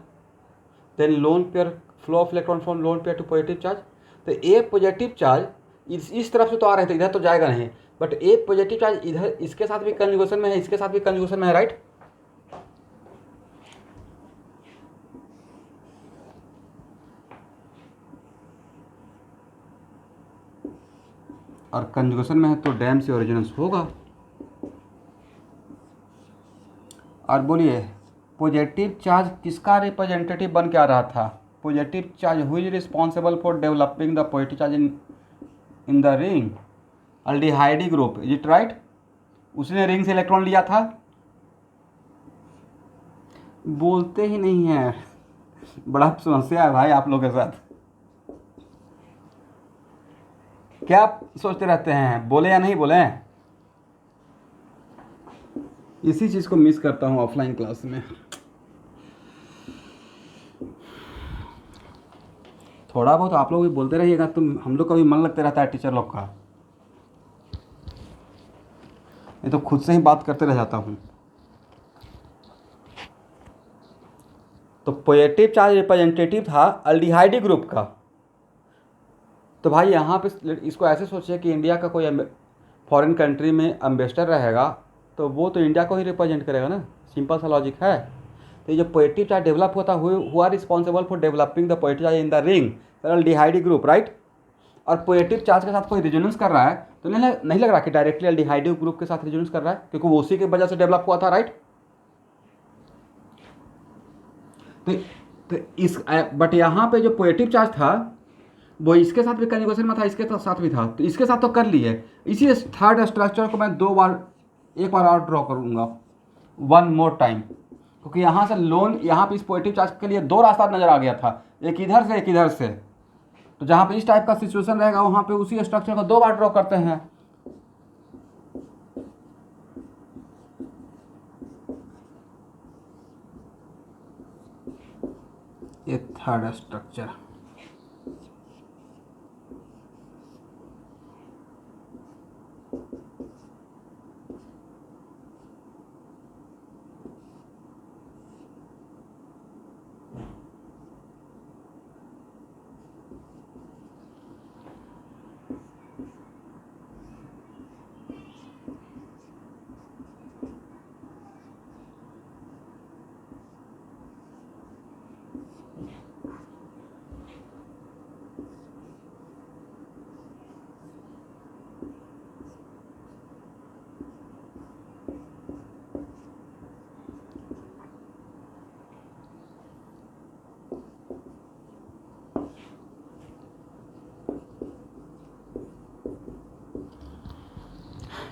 Speaker 1: then lone pair flow of electron from lone pair to positive charge। तो ए पॉजिटिव चार्ज इस तरफ से तो आ रहे थे, इधर तो जाएगा नहीं, बट ए पॉजिटिव चार्ज इधर इसके साथ भी कंजुगेशन में है, इसके साथ भी कंजुगेशन में है, राइट। और कंजुगेशन में है तो डैम से ओरिजिनेंस होगा। और बोलिए पॉजिटिव चार्ज किसका रिप्रेजेंटेटिव बन के आ रहा था, पॉजिटिव चार्ज हुई is responsible for developing the positive charge in the ring aldehydic group, is it right. उसने रिंग से इलेक्ट्रॉन लिया था, बोलते ही नहीं है, बड़ा समस्या है भाई आप लोग के साथ, क्या आप सोचते रहते हैं बोले या नहीं बोले। इसी चीज़ को मिस करता हूँ ऑफलाइन क्लास में, थोड़ा बहुत आप लोग भी बोलते रहिएगा तो हम लोग का भी मन लगते रहता है टीचर लोग का, मैं तो खुद से ही बात करते रह जाता हूँ। तो पॉजिटिव चार्ज रिप्रेजेंटेटिव था अल्डिहाइडी ग्रुप का। तो भाई यहाँ पे इसको ऐसे सोचिए कि इंडिया का कोई फॉरेन कंट्री में एम्बेसडर रहेगा तो वो तो इंडिया को ही रिप्रेजेंट करेगा ना, सिंपल सा लॉजिक है। तो ये जो पॉजिटिव चार्ज डेवलप होता हुआ responsible for developing the positive charge in the ring aldehydic group, right. और पॉजिटिव चार्ज के साथ कोई रिजोनेंस कर रहा है तो नहीं लग रहा कि डायरेक्टली अल्डिहाइडी ग्रुप के साथ रिजोनेंस कर रहा है, क्योंकि वो उसी की वजह से डेवलप हुआ था, राइट। तो इस बट यहाँ पे जो पॉजिटिव चार्ज था वो इसके साथ भी कंजुगेशन में था, इसके साथ भी था, तो इसके साथ तो कर ली है। इसी थर्ड स्ट्रक्चर को मैं एक बार और ड्रॉ करूँगा वन मोर टाइम, क्योंकि यहाँ से लोन यहाँ पे इस पॉजिटिव चार्ज के लिए दो रास्ता नज़र आ गया था, एक इधर से एक इधर से। तो जहाँ पे इस टाइप का सिचुएशन रहेगा वहाँ पे उसी स्ट्रक्चर को दो बार ड्रॉ करते हैं। ये थर्ड स्ट्रक्चर,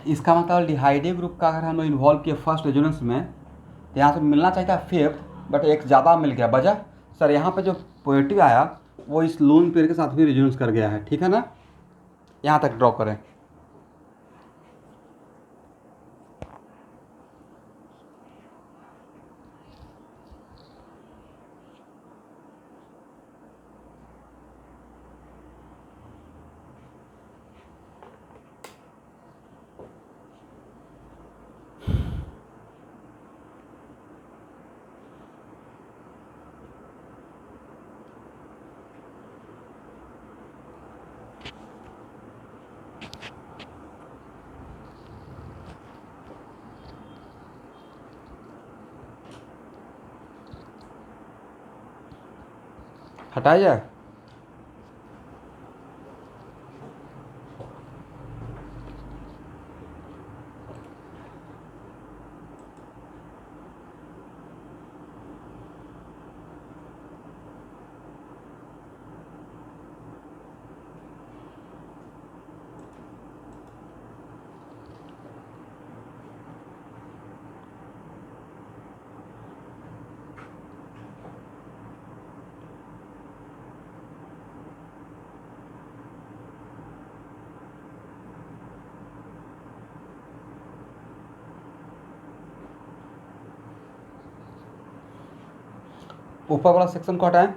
Speaker 1: इसका मतलब अल्डिहाइडी ग्रुप का अगर हम लोग इन्वॉल्व किए फर्स्ट रेजोनेंस में तो यहाँ से मिलना चाहिए था फिफ्थ, बट एक ज़्यादा मिल गया वजह सर यहाँ पे जो पॉजिटिव आया वो इस लोन पेयर के साथ भी रेजोनेंस कर गया है, ठीक है ना। यहाँ तक ड्रॉ करें। हटाया जाए। ऊपर वाला सेक्शन को हटाएं।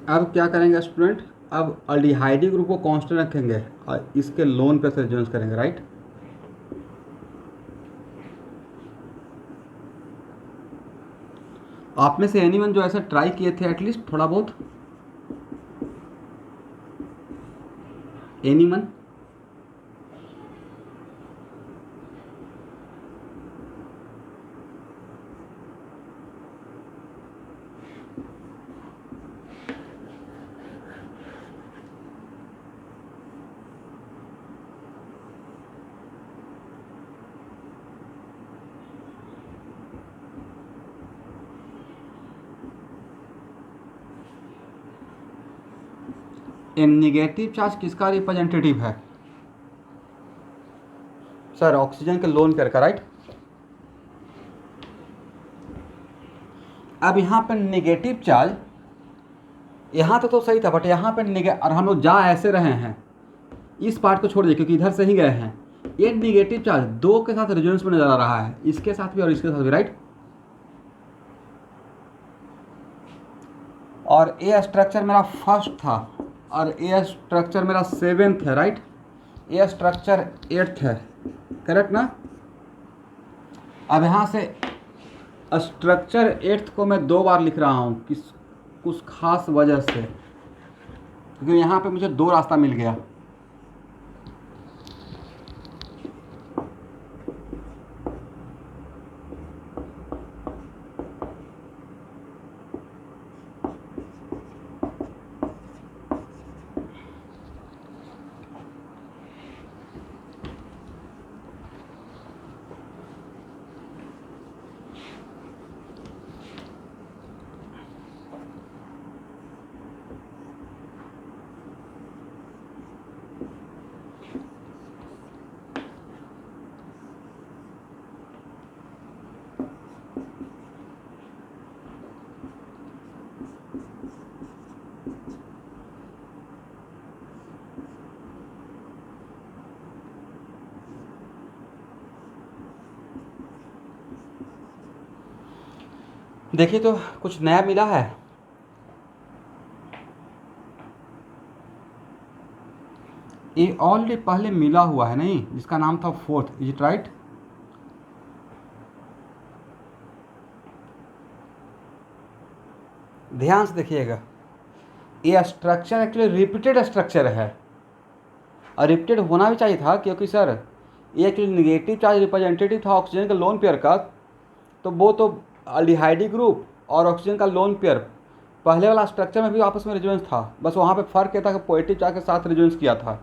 Speaker 1: अब क्या करेंगे स्टूडेंट, अब अल्डिहाइडी ग्रुप को कांस्टेंट रखेंगे और इसके लोन पे से रेजोनेंस करेंगे, राइट। आप में से एनीवन जो ऐसा ट्राई किए थे एटलीस्ट थोड़ा बहुत, एनीवन? नेगेटिव चार्ज किसका रिप्रेजेंटेटिव है सर? ऑक्सीजन के लोन पेयर का, राइट। अब यहाँ पर नेगेटिव चार्ज, यहाँ तो सही था, बट यहाँ पर और हम लोग जा ऐसे रहे हैं, इस पार्ट को छोड़ दिए क्योंकि इधर से ही गए हैं। ये नेगेटिव चार्ज दो के साथ रेजोनेंस में नजर आ रहा है, इसके साथ भी और इसके साथ भी, राइट। और ए स्ट्रक्चर मेरा फर्स्ट था और ए स्ट्रक्चर मेरा 7th है, राइट। ए स्ट्रक्चर 8th है, करेक्ट ना। अब यहाँ से स्ट्रक्चर 8th को मैं 2 बार लिख रहा हूँ कुछ खास वजह से, क्योंकि यहाँ पे मुझे 2 रास्ता मिल गया। देखिए तो कुछ नया मिला है। ये ऑलरेडी पहले मिला हुआ है नहीं, जिसका नाम था 4th, इज इट राइट? ध्यान से देखिएगा, ये स्ट्रक्चर एक्चुअली रिपीटेड स्ट्रक्चर है और रिपीटेड होना भी चाहिए था, क्योंकि सर ये एक्चुअली निगेटिव चार्ज रिप्रेजेंटेटिव था ऑक्सीजन के लोन पेयर का, तो वो तो अल्डिहाइडी ग्रुप और ऑक्सीजन का लोन पेयर पहले वाला स्ट्रक्चर में भी आपस में रेजोनेंस था, बस वहाँ पे फर्क ये था कि पॉजिटिव चार्ज के साथ रेजोनेंस किया था।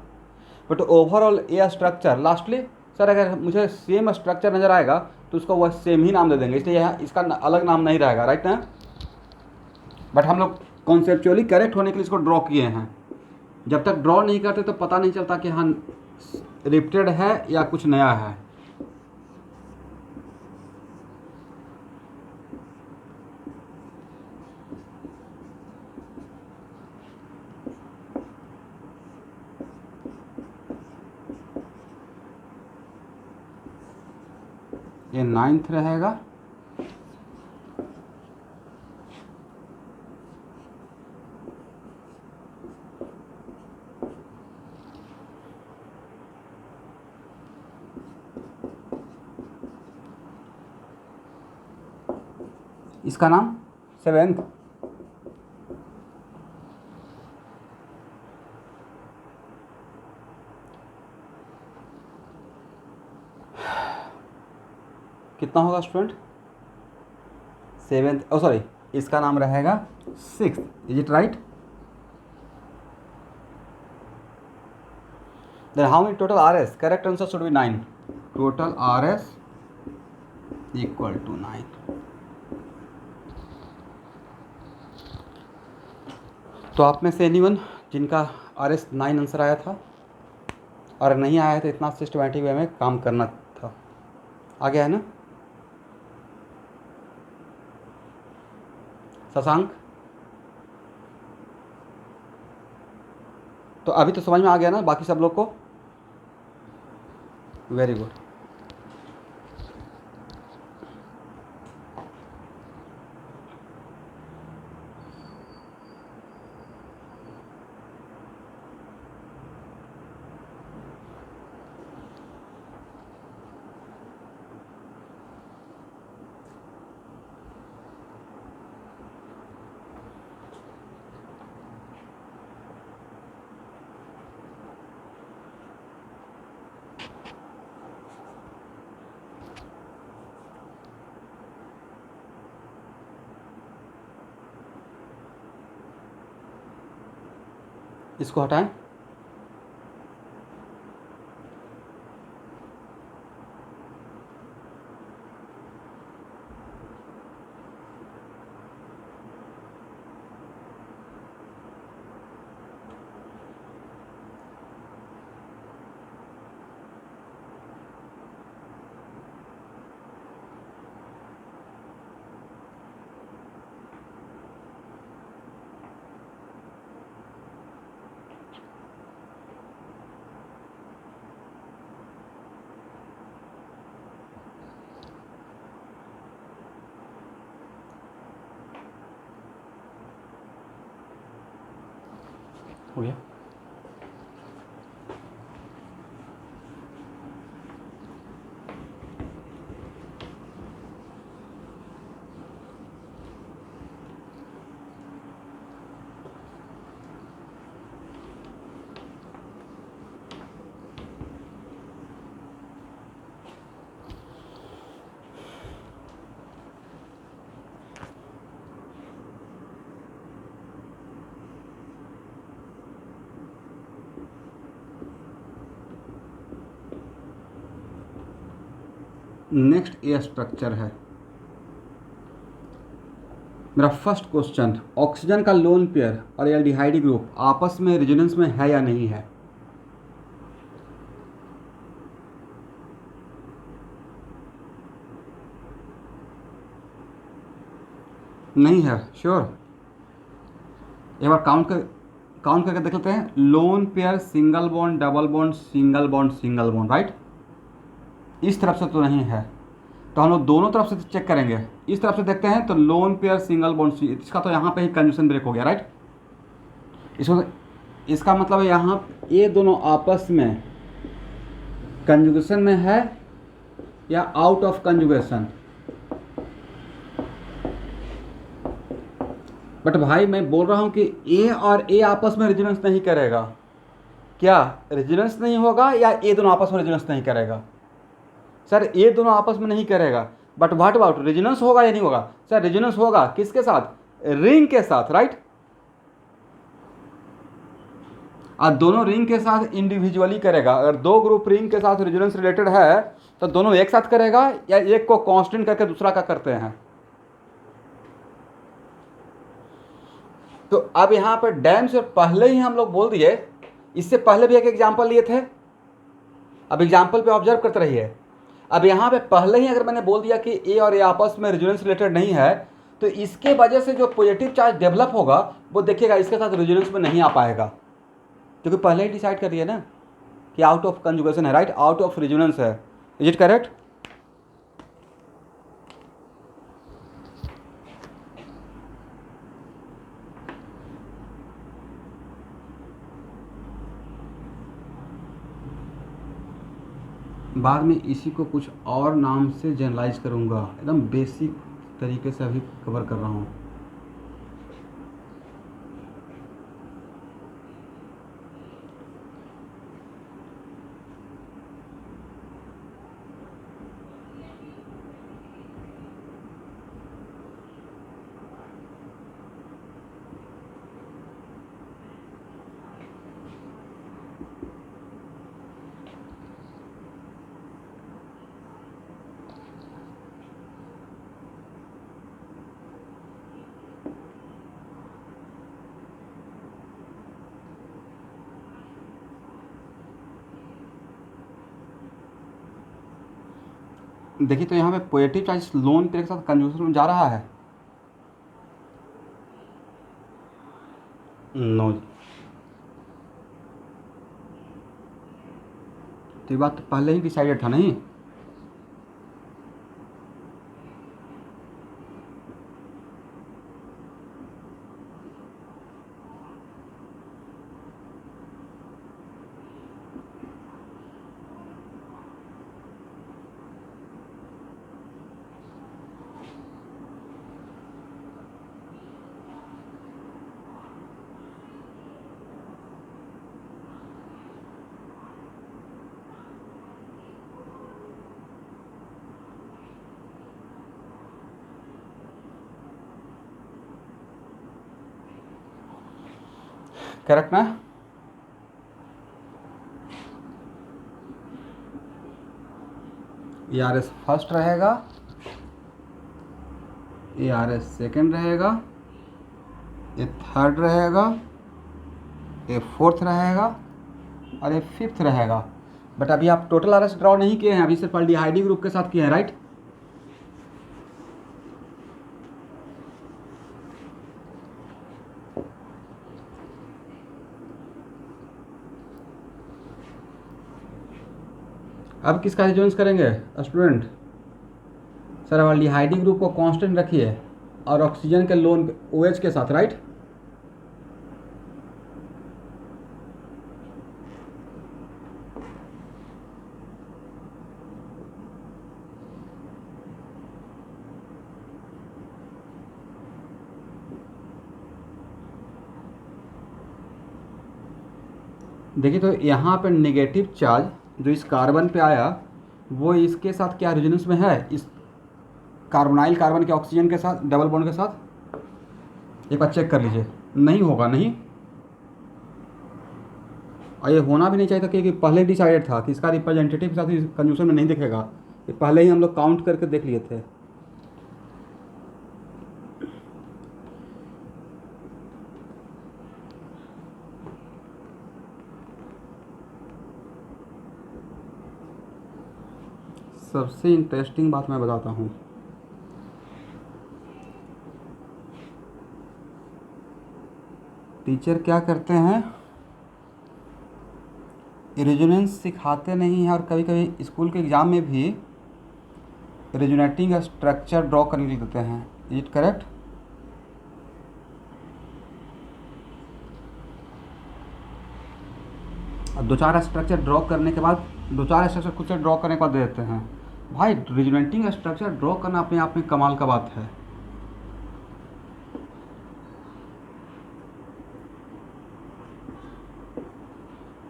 Speaker 1: बट ओवरऑल ये स्ट्रक्चर लास्टली सर, अगर मुझे सेम स्ट्रक्चर नज़र आएगा तो उसको वह सेम ही नाम दे देंगे, इसलिए यहाँ इसका अलग नाम नहीं रहेगा, राइट ना। बट हम लोग कॉन्सेप्चुअली करेक्ट होने के लिए इसको ड्रॉ किए हैं। जब तक ड्रॉ नहीं करते तो पता नहीं चलता कि हाँ रिपीटेड है या कुछ नया है। ये 9th रहेगा, इसका नाम 7th। कितना होगा स्टूडेंट? 7th, सॉरी, इसका नाम रहेगा 6th, is it right? Then how many total R S? Correct answer should be 9। Total R S equal to 9। तो आप में से एनीवन जिनका RS 9 आंसर आया था और नहीं आया तो इतना सिस्टमैटिक वे में काम करना था। आ गया है ना शशांक? तो अभी तो समझ में आ गया ना बाकी सब लोग को? Very good. इसको हटाएं। हो गया। नेक्स्ट ये स्ट्रक्चर है मेरा फर्स्ट क्वेश्चन। ऑक्सीजन का लोन पेयर और एल्डिहाइड ग्रुप आपस में रेजोनेंस में है या नहीं है? नहीं है, श्योर? एक बार काउंट करके देख लेते हैं। Loan pair single bond double bond single bond single bond, right? इस तरफ से तो नहीं है, तो हम लोग दोनों तरफ से चेक करेंगे। इस तरफ से देखते हैं तो लोन पेयर सिंगल बॉन्ड, इसका तो यहाँ पे ही कंजूशन ब्रेक हो गया, राइट? इसको इसका मतलब है यहाँ ये दोनों आपस में कंजुगेशन में है या आउट ऑफ कंजुगेशन। बट भाई मैं बोल रहा हूँ कि ए और ए आपस में रेजोनेंस नहीं करेगा। क्या रेजोनेंस नहीं होगा या ए दोनों आपस में रेजोनेंस नहीं करेगा? सर ए दोनों आपस में नहीं करेगा, बट व्हाट अबाउट रेजोनेंस होगा या नहीं होगा? सर रेजोनेंस होगा, किसके साथ? रिंग के साथ, राइट? और दोनों रिंग के साथ इंडिविजुअली करेगा। अगर दो ग्रुप रिंग के साथ रेजोनेंस रिलेटेड है तो दोनों एक साथ करेगा या एक को कांस्टेंट करके दूसरा का करते हैं? तो अब यहाँ पर डैम से पहले ही हम लोग बोल दिए, इससे पहले भी एक एग्जाम्पल लिए थे। अब एग्जाम्पल पे ऑब्जर्व करते रहिए। अब यहाँ पे पहले ही अगर मैंने बोल दिया कि ए और ए आपस में रेजोनेंस रिलेटेड नहीं है, तो इसके वजह से जो पॉजिटिव चार्ज डेवलप होगा वो देखिएगा इसके साथ रेजोनेंस में नहीं आ पाएगा, क्योंकि पहले ही डिसाइड कर दिया ना कि आउट ऑफ कंजुगेशन है, राइट? आउट ऑफ रेजोनेंस है। Is it correct? बाद में इसी को कुछ और नाम से जनरलाइज करूँगा, एकदम बेसिक तरीके से अभी कवर कर रहा हूँ। देखिए तो यहाँ पे पॉजिटिव चार्ज लोन पीरियड के साथ कंजूसन में जा रहा है। नो, तो ये बात तो पहले ही डिसाइडेड था नहीं। करेक्ट ना? ए आर एस फर्स्ट रहेगा, ए आर एस सेकेंड रहेगा, ये थर्ड रहेगा, ये फोर्थ रहेगा और ये फिफ्थ रहेगा। बट अभी आप टोटल आर एस ड्रॉ नहीं किए हैं, अभी सिर्फ अल्डिहाइड ग्रुप के साथ किए हैं, राइट? अब किसका रेजोनेंस करेंगे स्टूडेंट? सर अल्डिहाइड ग्रुप को कांस्टेंट रखिए और ऑक्सीजन के लोन ओ OH के साथ, राइट? देखिए तो यहाँ पे नेगेटिव चार्ज जो इस कार्बन पे आया वो इसके साथ क्या रेजोनेंस में है, इस कार्बोनाइल कार्बन के ऑक्सीजन के साथ डबल बॉन्ड के साथ। एक बार चेक कर लीजिए, नहीं होगा, नहीं। और ये होना भी नहीं चाहिए था क्योंकि पहले डिसाइडेड था कि इसका रिप्रेजेंटेटिव के साथ कंजूशन में नहीं दिखेगा, ये पहले ही हम लोग काउंट करके देख लिए थे। सबसे इंटरेस्टिंग बात मैं बताता हूँ, टीचर क्या करते हैं, रेजोनेंस सिखाते नहीं हैं और कभी कभी स्कूल के एग्ज़ाम में भी रेजोनेटिंग स्ट्रक्चर ड्रॉ करने के लिए देते हैं। Is it correct? और दो चार स्ट्रक्चर ड्रॉ करने के बाद, दो चार स्ट्रक्चर खुद से ड्रॉ करने के बाद दे देते हैं। भाई रेजोनेटिंग स्ट्रक्चर ड्रॉ करना अपने आप में कमाल का बात है।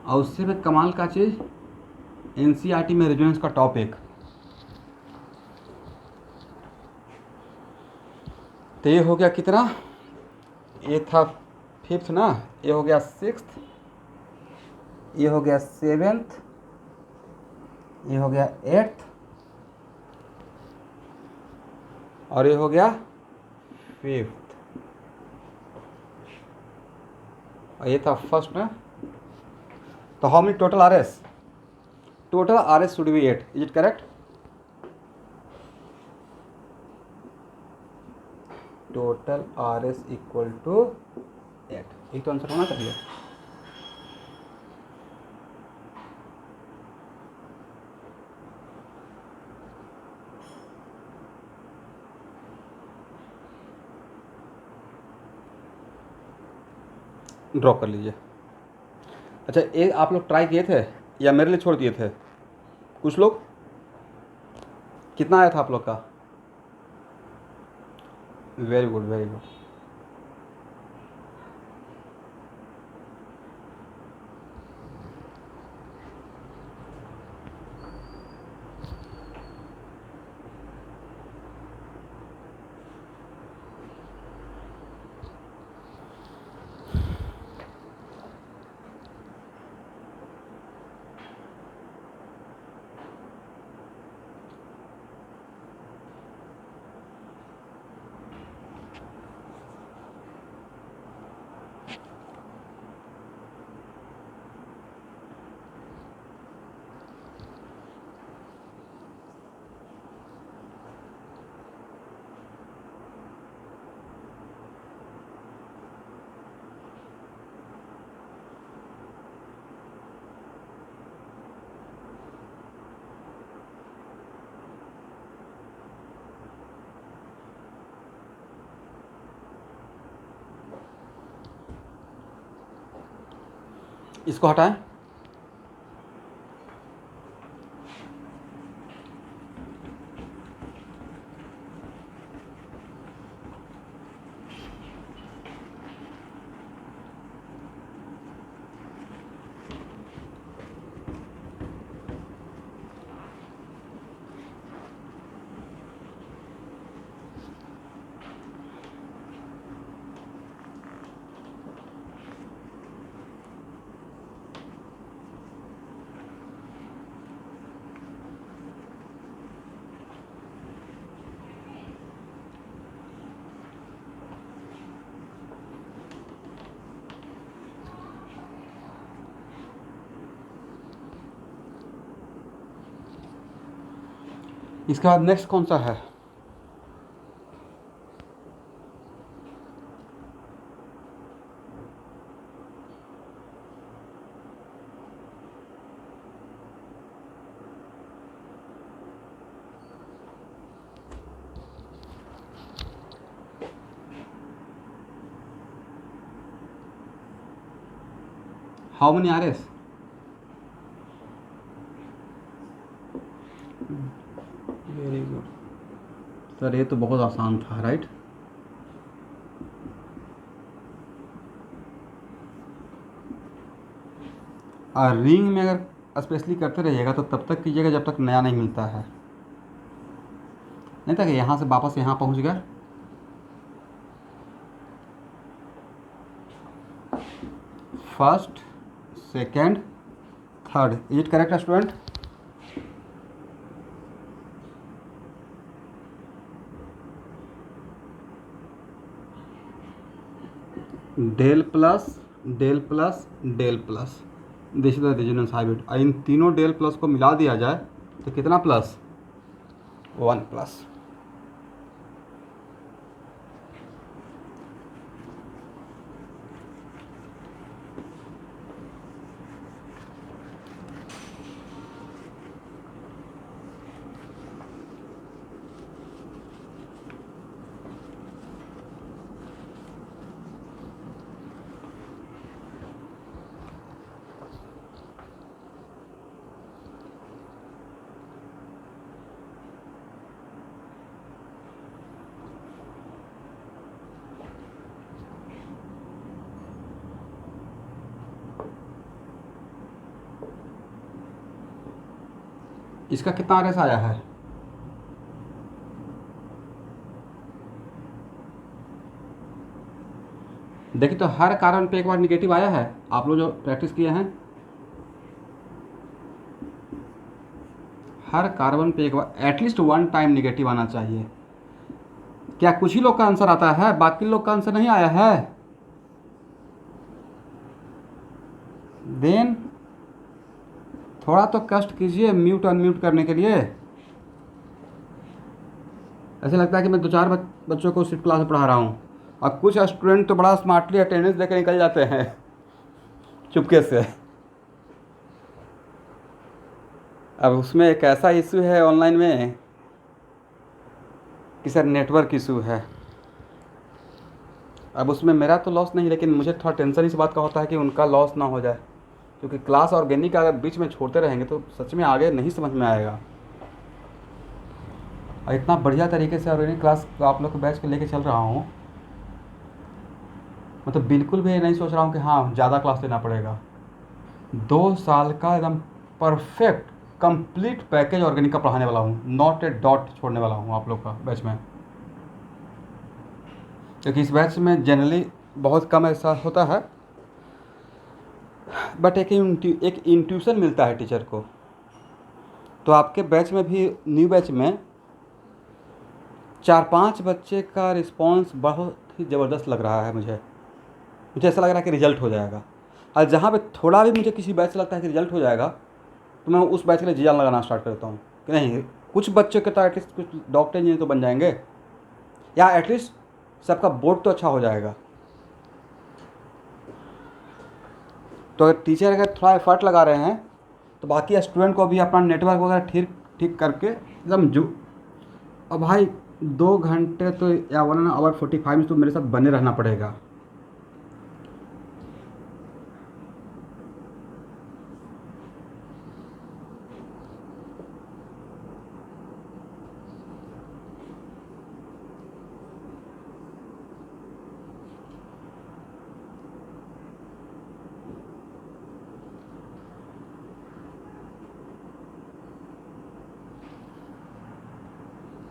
Speaker 1: और उससे भी कमाल का चीज़ एनसीईआरटी में रेजोनेंस का टॉपिक। तो ये हो गया कितना, ये था फिफ्थ ना, ये हो गया सिक्स्थ, ये हो गया सेवेंथ, ये हो गया एट्थ और ये हो गया फिफ्थ, और ये था फर्स्ट ना। तो how many total R S? Total R S should be 8। Is it correct? Total R S equal to 8, एक तो आंसर होना चाहिए। ड्रॉ कर लीजिए। अच्छा, एक आप लोग ट्राई किए थे या मेरे लिए छोड़ दिए थे? कुछ लोग, कितना आया था आप लोग का? Very good, very good. इसको हटाएं। इसके बाद नेक्स्ट कौन सा है? How many R S? Very good sir, ये तो बहुत आसान था, राइट? और रिंग में अगर स्पेशली करते रहिएगा तो तब तक कीजिएगा जब तक नया नहीं मिलता है, नहीं था कि यहाँ से वापस यहाँ पहुँच गया। First, second, third, is it correct student? Del plus del plus del plus, this is the resonance hybrid. इन तीनों डेल प्लस को मिला दिया जाए तो कितना प्लस? 1 प्लस। इसका कितना आर एस आया है? देखिए तो हर कार्बन पे एक बार निगेटिव आया है। आप लोग जो प्रैक्टिस किए हैं, हर कार्बन पे एक बार एटलीस्ट 1 टाइम निगेटिव आना चाहिए। क्या कुछ ही लोग का आंसर आता है, बाकी लोग का आंसर नहीं आया है? देन थोड़ा तो कष्ट कीजिए म्यूट अनम्यूट करने के लिए। ऐसा लगता है कि मैं 2-4 बच्चों को सिर्फ क्लास में पढ़ा रहा हूँ, और कुछ स्टूडेंट तो बड़ा स्मार्टली अटेंडेंस देकर निकल जाते हैं चुपके से। अब उसमें एक ऐसा इशू है ऑनलाइन में कि सर नेटवर्क इशू है। अब उसमें मेरा तो लॉस नहीं, लेकिन मुझे थोड़ा टेंशन इस बात का होता है कि उनका लॉस ना हो जाए, क्योंकि क्लास ऑर्गेनिक अगर बीच में छोड़ते रहेंगे तो सच में आगे नहीं समझ में आएगा। और इतना बढ़िया तरीके से ऑर्गेनिक क्लास आप लोग को बैच के लेके चल रहा हूँ, मतलब बिल्कुल भी नहीं सोच रहा हूँ कि हाँ ज़्यादा क्लास लेना पड़ेगा। 2 साल का एकदम परफेक्ट कंप्लीट पैकेज ऑर्गेनिक का पढ़ाने वाला हूँ, नॉट ए डॉट छोड़ने वाला हूँ आप लोग का बैच में। क्योंकि इस बैच में जनरली बहुत कम ऐसा होता है, बट एक इंट्यूशन मिलता है टीचर को। तो आपके बैच में भी, न्यू बैच में 4-5 बच्चे का रिस्पॉन्स बहुत ही ज़बरदस्त लग रहा है मुझे ऐसा लग रहा है कि रिजल्ट हो जाएगा। और जहाँ पे थोड़ा भी मुझे किसी बैच से लगता है कि रिजल्ट हो जाएगा, तो मैं उस बैच के लिए जी जान लगाना स्टार्ट करता हूँ कि नहीं, कुछ बच्चे के तो एटलीस्ट कुछ डॉक्टर इंजीनियर तो बन जाएंगे, या एटलीस्ट सबका बोर्ड तो अच्छा हो जाएगा। तो अगर टीचर अगर थोड़ा एफर्ट लगा रहे हैं तो बाकी स्टूडेंट को भी अपना नेटवर्क वगैरह ठीक करके एकदम जो, अब भाई 2 घंटे तो या 1 आवर 45 मिनट तो मेरे साथ बने रहना पड़ेगा।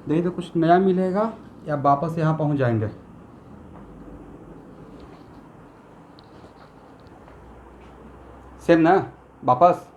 Speaker 1: देखिए तो कुछ नया मिलेगा या वापस यहाँ पहुँच जाएंगे। सेम ना वापस।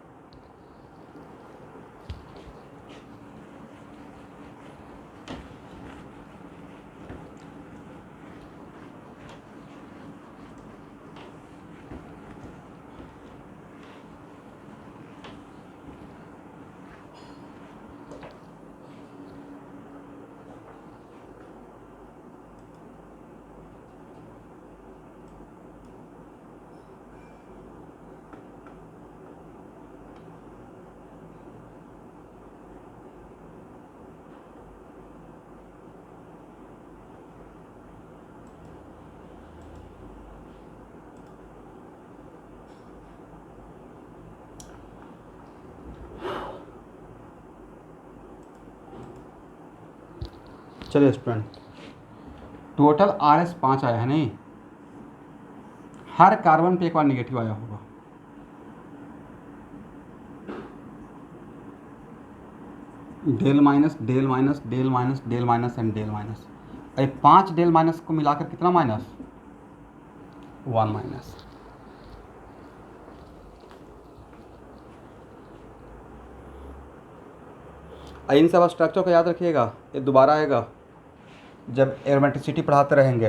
Speaker 1: चलिए स्टूडेंट, टोटल RS 5 आया है नहीं, हर कार्बन पे एक बार निगेटिव आया होगा। Del minus del minus del minus del minus and del minus. ये 5 डेल माइनस को मिलाकर कितना माइनस? 1 माइनस। इन सब स्ट्रक्चर को याद रखिएगा, ये दोबारा आएगा जब एरोमेटिसिटी पढ़ाते रहेंगे।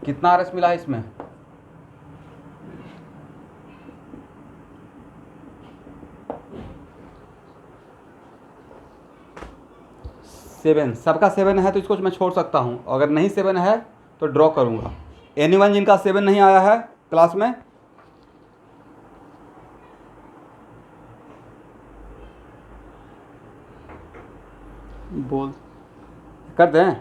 Speaker 1: कितना RS मिला है इसमें? 7। सबका 7 है तो इसको मैं छोड़ सकता हूँ, अगर नहीं 7 है तो ड्रॉ करूँगा। एनीवन जिनका 7 नहीं आया है क्लास में? बोल कर दें।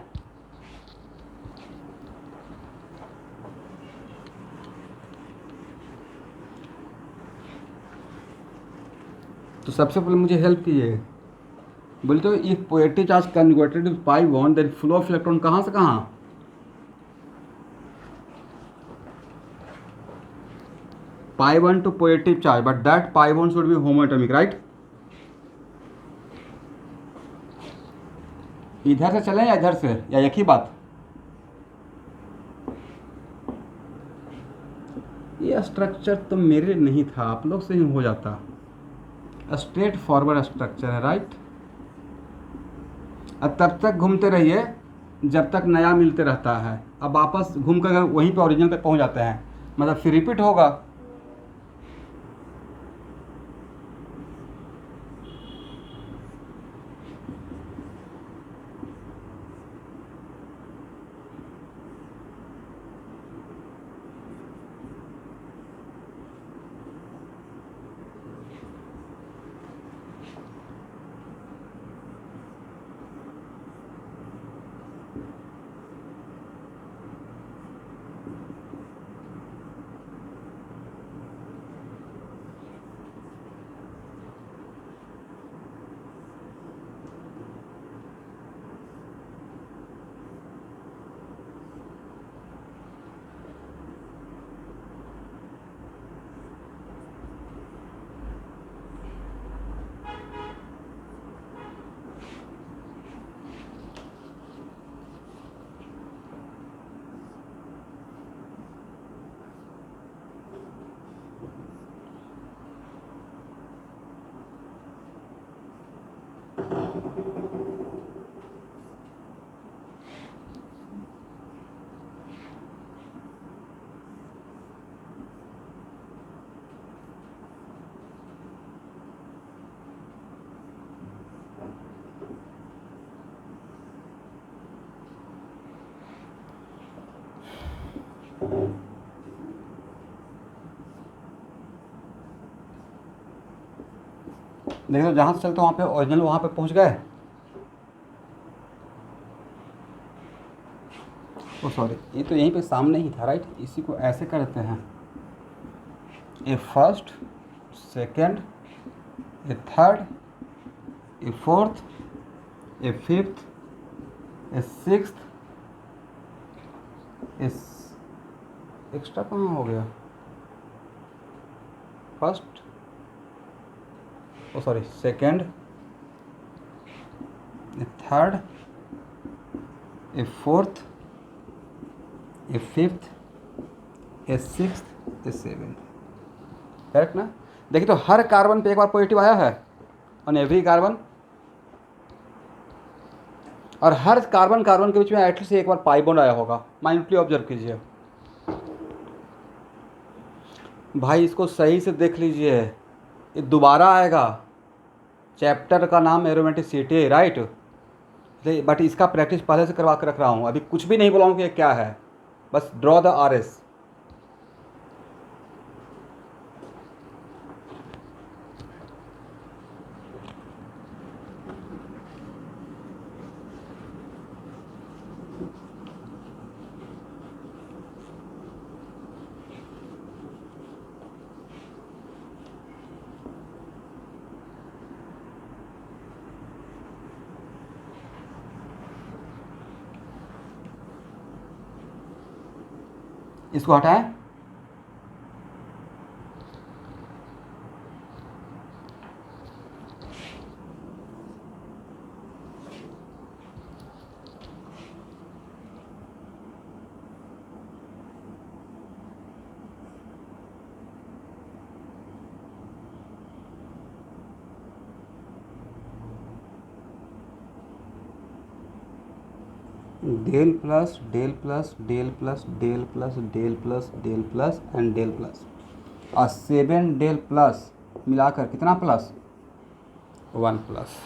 Speaker 1: तो सबसे पहले मुझे हेल्प कीजिए, बोले तो if positive charge converted with pi bond then flow of electron कहाँ से कहाँ? Pi bond to positive charge, but that pi bond should be homoatomic, right? इधर से चलें या इधर से, या एक ही बात? ये स्ट्रक्चर तो मेरे नहीं था, आप लोग से ही हो जाता। स्ट्रेट फॉरवर्ड स्ट्रक्चर है, राइट? अब तब तक घूमते रहिए जब तक नया मिलते रहता है। अब वापस घूम कर वहीं पे ओरिजिनल पे पहुंच जाते हैं, मतलब फिर रिपीट होगा। देखो जहाँ से चलते वहाँ पे ओरिजिनल वहाँ पे पहुँच गए। ओ सॉरी, ये तो यहीं पे सामने ही था, राइट? इसी को ऐसे करते हैं, a first, second, a third, a fourth, a fifth, a sixth, extra कहाँ हो गया, first, oh sorry second, a third, a fourth, a fifth, a sixth, a seventh. Correct ना? देखिए तो हर कार्बन पे एक बार पॉजिटिव आया है ऑन एवरी कार्बन, और हर कार्बन कार्बन के बीच में एटलीस्ट एक बार पाई बॉन्ड आया होगा। माइंडली ऑब्जर्व कीजिए भाई, इसको सही से देख लीजिए, ये दोबारा आएगा। चैप्टर का नाम एरोमेटिसिटी है, राइट? बट इसका प्रैक्टिस पहले से करवा कर रख रहा हूँ, अभी कुछ भी नहीं बोला हूँ कि ये क्या है, बस ड्रॉ द आर एस। इसको हटाएं, del plus del plus del plus del plus del plus del plus and del plus, और 7 डेल प्लस मिलाकर कितना प्लस, 1 प्लस।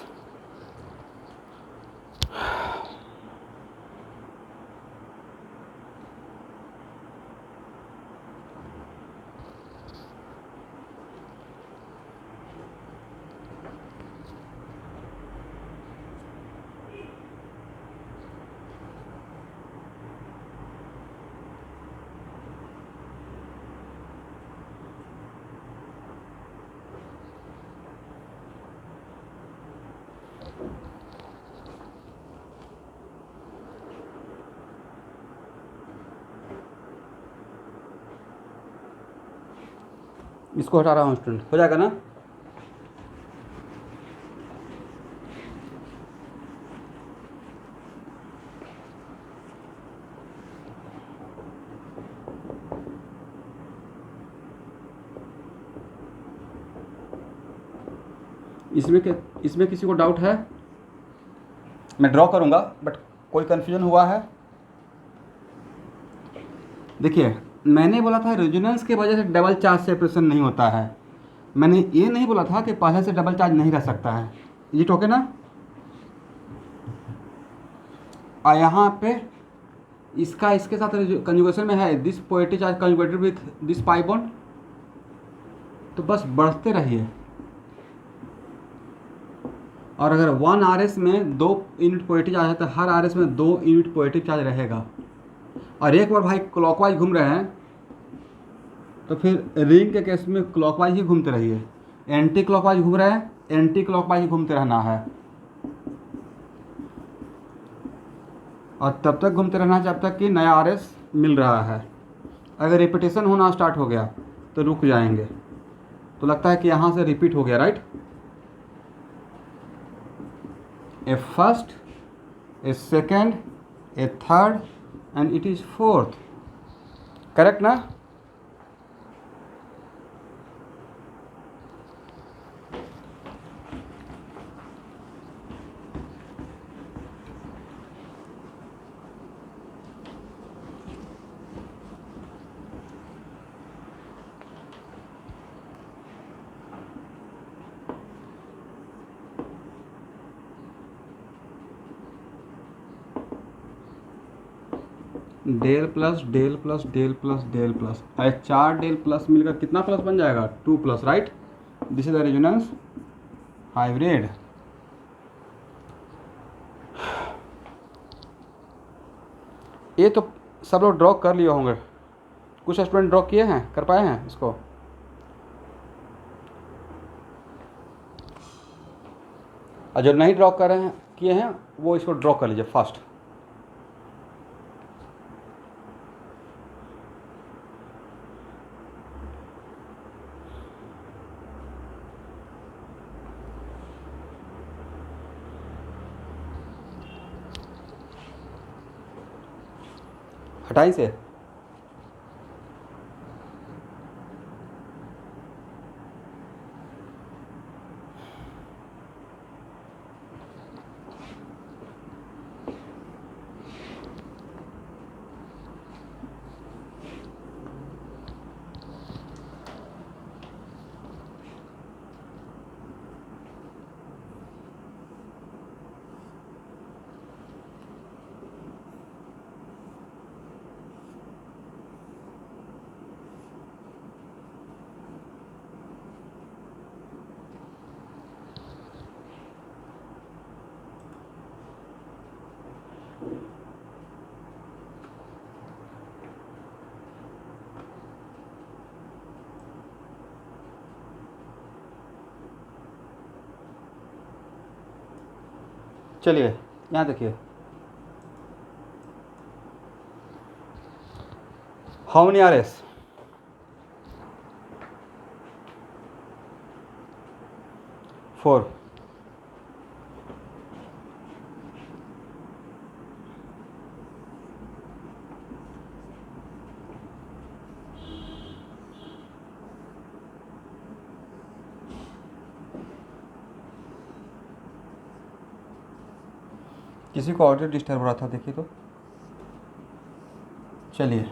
Speaker 1: इसको हटा रहा हूँ स्टूडेंट, हो जाएगा ना? इसमें किसी को डाउट है? मैं ड्रॉ करूँगा बट कोई कन्फ्यूजन हुआ है? देखिए, मैंने बोला था रेजोनेंस की वजह से डबल चार्ज सेपरेशन नहीं होता है, मैंने ये नहीं बोला था कि पहले से डबल चार्ज नहीं रह सकता है। ये टोके ना? और यहाँ पे इसका इसके साथ कंजुगेशन में है, this positive charge conjugated with this pi bond, तो बस बढ़ते रहिए। और अगर 1 RS में 2 यूनिट पॉजिटिव चार्ज है तो हर RS में 2 यूनिट पॉजिटिव चार्ज रहेगा। और एक बार भाई क्लॉकवाइज घूम रहे हैं तो फिर रिंग के केस में क्लॉकवाइज ही घूमते रहिए। एंटी क्लॉकवाइज घूम रहे हैं, एंटी क्लॉकवाइज ही घूमते रहना है, और तब तक घूमते रहना है जब तक कि नया RS मिल रहा है। अगर रिपीटेशन होना स्टार्ट हो गया तो रुक जाएंगे। तो लगता है कि यहाँ से रिपीट हो गया, right? A first, a second, a third and it is fourth. Correct ना? Del plus del plus del plus del plus, 4 del plus मिलकर कितना प्लस बन जाएगा? 2 plus, right? This is the resonance hybrid. ये तो सब लोग ड्रॉ कर लिए होंगे, कुछ स्टूडेंट ड्रॉ किए हैं, कर पाए हैं इसको? और जो नहीं ड्रॉ कर रहे हैं किए हैं वो इसको ड्रॉ कर लीजिए फास्ट। हटाई से चलिए यहाँ देखिए, हाउ मेनी आर एस? 4। किसी को ऑडियो डिस्टर्ब हो रहा था, देखिए तो। चलिए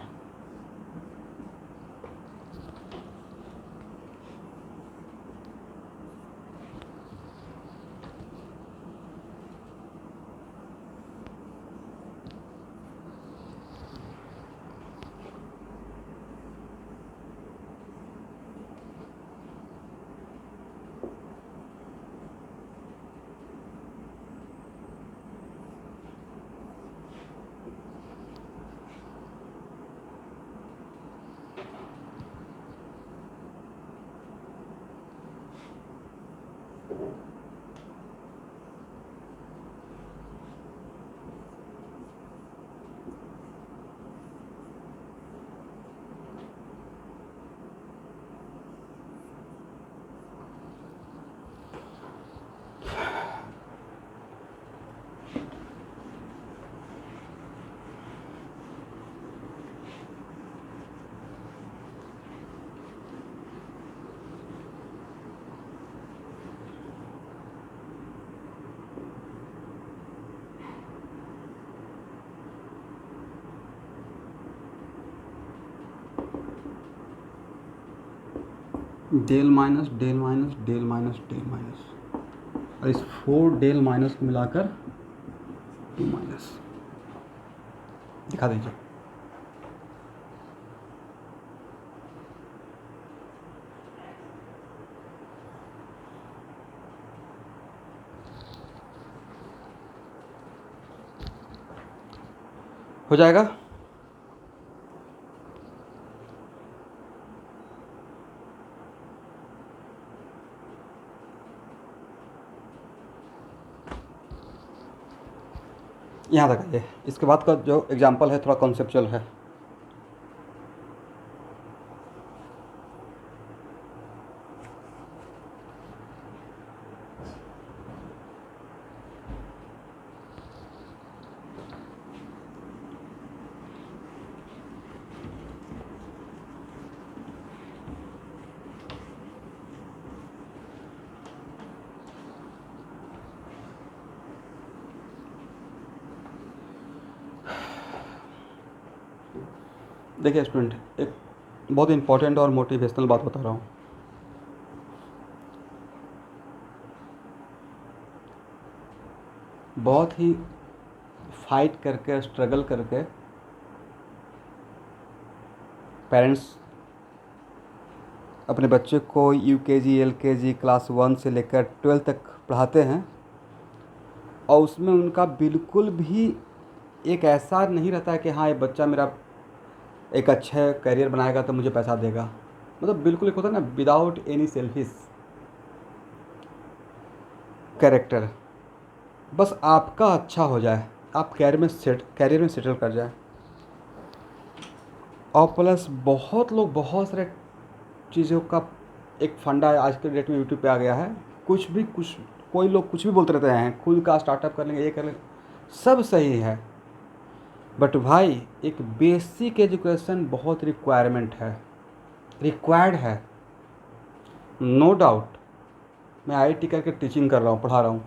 Speaker 1: del minus del minus del minus del minus, और इस 4 डेल माइनस को मिलाकर 2 माइनस दिखा दीजिए। हो जाएगा। यहाँ तक आइए, इसके बाद का जो एग्जाम्पल है थोड़ा कॉन्सेप्चुअल है। देखिए स्टूडेंट, एक बहुत इंपॉर्टेंट और मोटिवेशनल बात बता रहा हूँ। बहुत ही फाइट करके, स्ट्रगल करके पेरेंट्स अपने बच्चे को यूकेजी, एलकेजी, क्लास 1 से लेकर 12 तक पढ़ाते हैं, और उसमें उनका बिल्कुल भी एक ऐसा नहीं रहता है कि हाँ ये बच्चा मेरा एक अच्छा करियर बनाएगा तो मुझे पैसा देगा। मतलब बिल्कुल एक होता है ना, विदाउट एनी सेल्फिश कैरेक्टर। बस आपका अच्छा हो जाए, आप कैरियर में सेटल कर जाए। और प्लस बहुत लोग बहुत सारे चीज़ों का एक फंडा आज के डेट में यूट्यूब पे आ गया है, कुछ कोई लोग कुछ भी बोलते रहते हैं, खुद का स्टार्टअप कर लेंगे, ये कर लेंगे, सब सही है, बट भाई एक बेसिक एजुकेशन बहुत रिक्वायर्ड है। नो डाउट मैं आईआईटी करके टीचिंग कर रहा हूँ, पढ़ा रहा हूँ,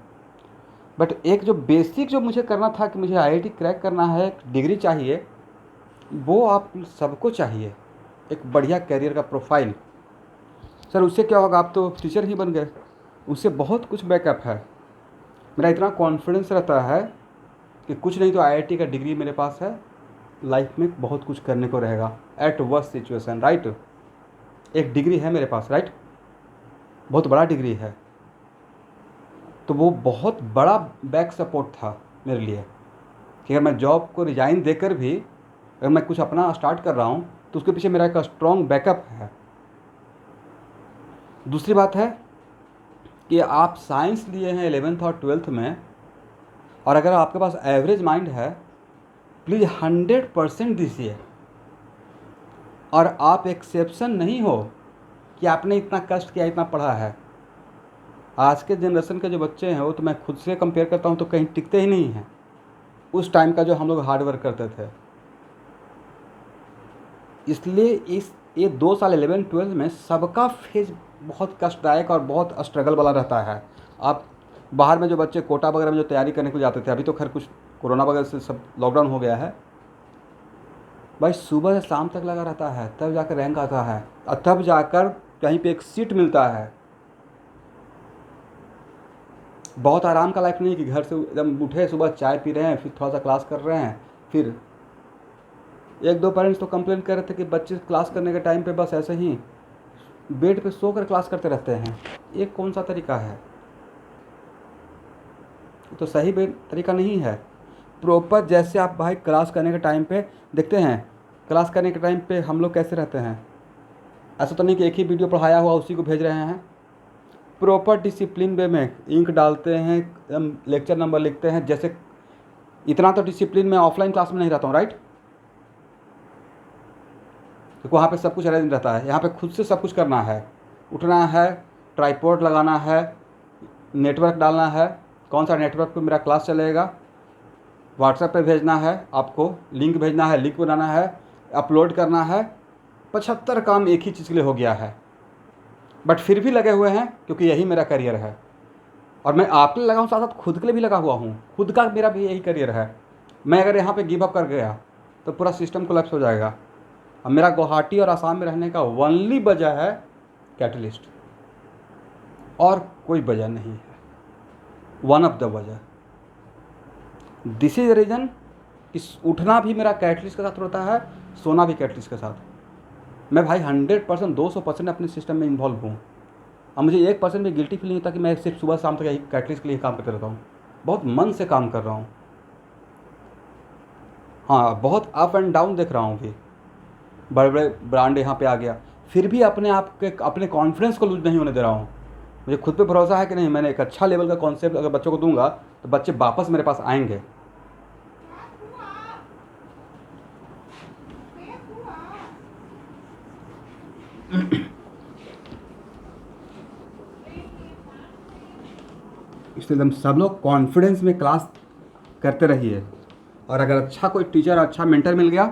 Speaker 1: बट एक जो बेसिक जो मुझे करना था कि मुझे आईआईटी क्रैक करना है, एक डिग्री चाहिए, वो आप सबको चाहिए, एक बढ़िया करियर का प्रोफाइल। सर उससे क्या होगा, आप तो टीचर ही बन गए, उससे बहुत कुछ बैकअप है। मेरा इतना कॉन्फिडेंस रहता है कि कुछ नहीं तो आईआईटी का डिग्री मेरे पास है, लाइफ में बहुत कुछ करने को रहेगा एट वर्स्ट सिचुएशन, राइट। एक डिग्री है मेरे पास, राइट, बहुत बड़ा डिग्री है, तो वो बहुत बड़ा बैक सपोर्ट था मेरे लिए कि अगर मैं जॉब को रिज़ाइन देकर भी अगर मैं कुछ अपना स्टार्ट कर रहा हूँ तो उसके पीछे मेरा एक स्ट्रॉन्ग बैकअप है। दूसरी बात है कि आप साइंस लिए हैं 11th और 12th में, और अगर आपके पास एवरेज माइंड है, प्लीज़ 100% दीजिए। और आप एक्सेप्शन नहीं हो कि आपने इतना कष्ट किया, इतना पढ़ा है। आज के जनरेशन के जो बच्चे हैं वो तो मैं खुद से कंपेयर करता हूँ तो कहीं टिकते ही नहीं हैं उस टाइम का जो हम लोग हार्ड वर्क करते थे। इसलिए ये 2 साल 11th-12th में सबका फेज बहुत कष्टदायक और बहुत स्ट्रगल वाला रहता है। आप बाहर में जो बच्चे कोटा वगैरह में जो तैयारी करने को जाते थे, अभी तो खैर कुछ कोरोना वगैरह से सब लॉकडाउन हो गया है, भाई सुबह से शाम तक लगा रहता है, तब जाकर रैंक आता है और तब जाकर कहीं पे एक सीट मिलता है। बहुत आराम का लाइफ नहीं कि घर से एकदम उठे, सुबह चाय पी रहे हैं, फिर थोड़ा सा क्लास कर रहे हैं, फिर एक दो पेरेंट्स तो कंप्लेन कर रहे थे कि बच्चे क्लास करने के टाइम पे बस ऐसे ही बेड पे सो कर क्लास करते रहते हैं। ये कौन सा तरीका है, तो सही तरीका नहीं है। प्रॉपर जैसे आप भाई क्लास करने के टाइम पे देखते हैं, क्लास करने के टाइम पे हम लोग कैसे रहते हैं, ऐसा तो नहीं कि एक ही वीडियो पढ़ाया हुआ उसी को भेज रहे हैं। प्रॉपर डिसिप्लिन वे में इंक डालते हैं, लेक्चर नंबर लिखते हैं। जैसे इतना तो डिसिप्लिन में ऑफलाइन क्लास में नहीं रहता हूँ, राइट, क्योंकि वहाँ पे सब कुछ अरेंज रहता है। यहाँ पे खुद से सब कुछ करना है, उठना है, ट्राइपॉड लगाना है, नेटवर्क डालना है, कौन सा नेटवर्क पे मेरा क्लास चलेगा, व्हाट्सएप पे भेजना है, आपको लिंक भेजना है, लिंक बनाना है, अपलोड करना है। 75 काम एक ही चीज़ के लिए हो गया है, बट फिर भी लगे हुए हैं क्योंकि यही मेरा करियर है। और मैं आपके लिए लगा हूँ, साथ साथ खुद के लिए भी लगा हुआ हूँ, खुद का मेरा भी यही करियर है। मैं अगर यहाँ पे गिव अप कर गया तो पूरा सिस्टम कोलैप्स हो जाएगा। अब मेरा गुवाहाटी और आसाम में रहने का ओनली वजह है कैटलिस्ट, और कोई वजह नहीं है, वन ऑफ द वजह। दिस इज रीज़न कि उठना भी मेरा कैटलिस्ट के साथ होता है, सोना भी कैटलिस्ट के साथ। मैं भाई 100% 200% अपने सिस्टम में इन्वॉल्व हूँ, और मुझे 1% भी गिल्टी फील नहीं होता कि मैं सिर्फ सुबह शाम तक यही कैटलिस्ट के लिए काम करते रहता हूँ। बहुत मन से काम कर रहा हूँ। हाँ, बहुत अप एंड डाउन देख रहा हूँ भी, बड़े बड़े ब्रांड यहाँ पे आ गया, फिर भी अपने कॉन्फिडेंस को लूज नहीं होने दे रहा हूँ। मुझे खुद पे भरोसा है कि नहीं, मैंने एक अच्छा लेवल का कॉन्सेप्ट अगर बच्चों को दूंगा तो बच्चे वापस मेरे पास आएंगे। इसलिए एकदम सब लोग कॉन्फिडेंस में क्लास करते रहिए, और अगर अच्छा कोई टीचर, अच्छा मेंटर मिल गया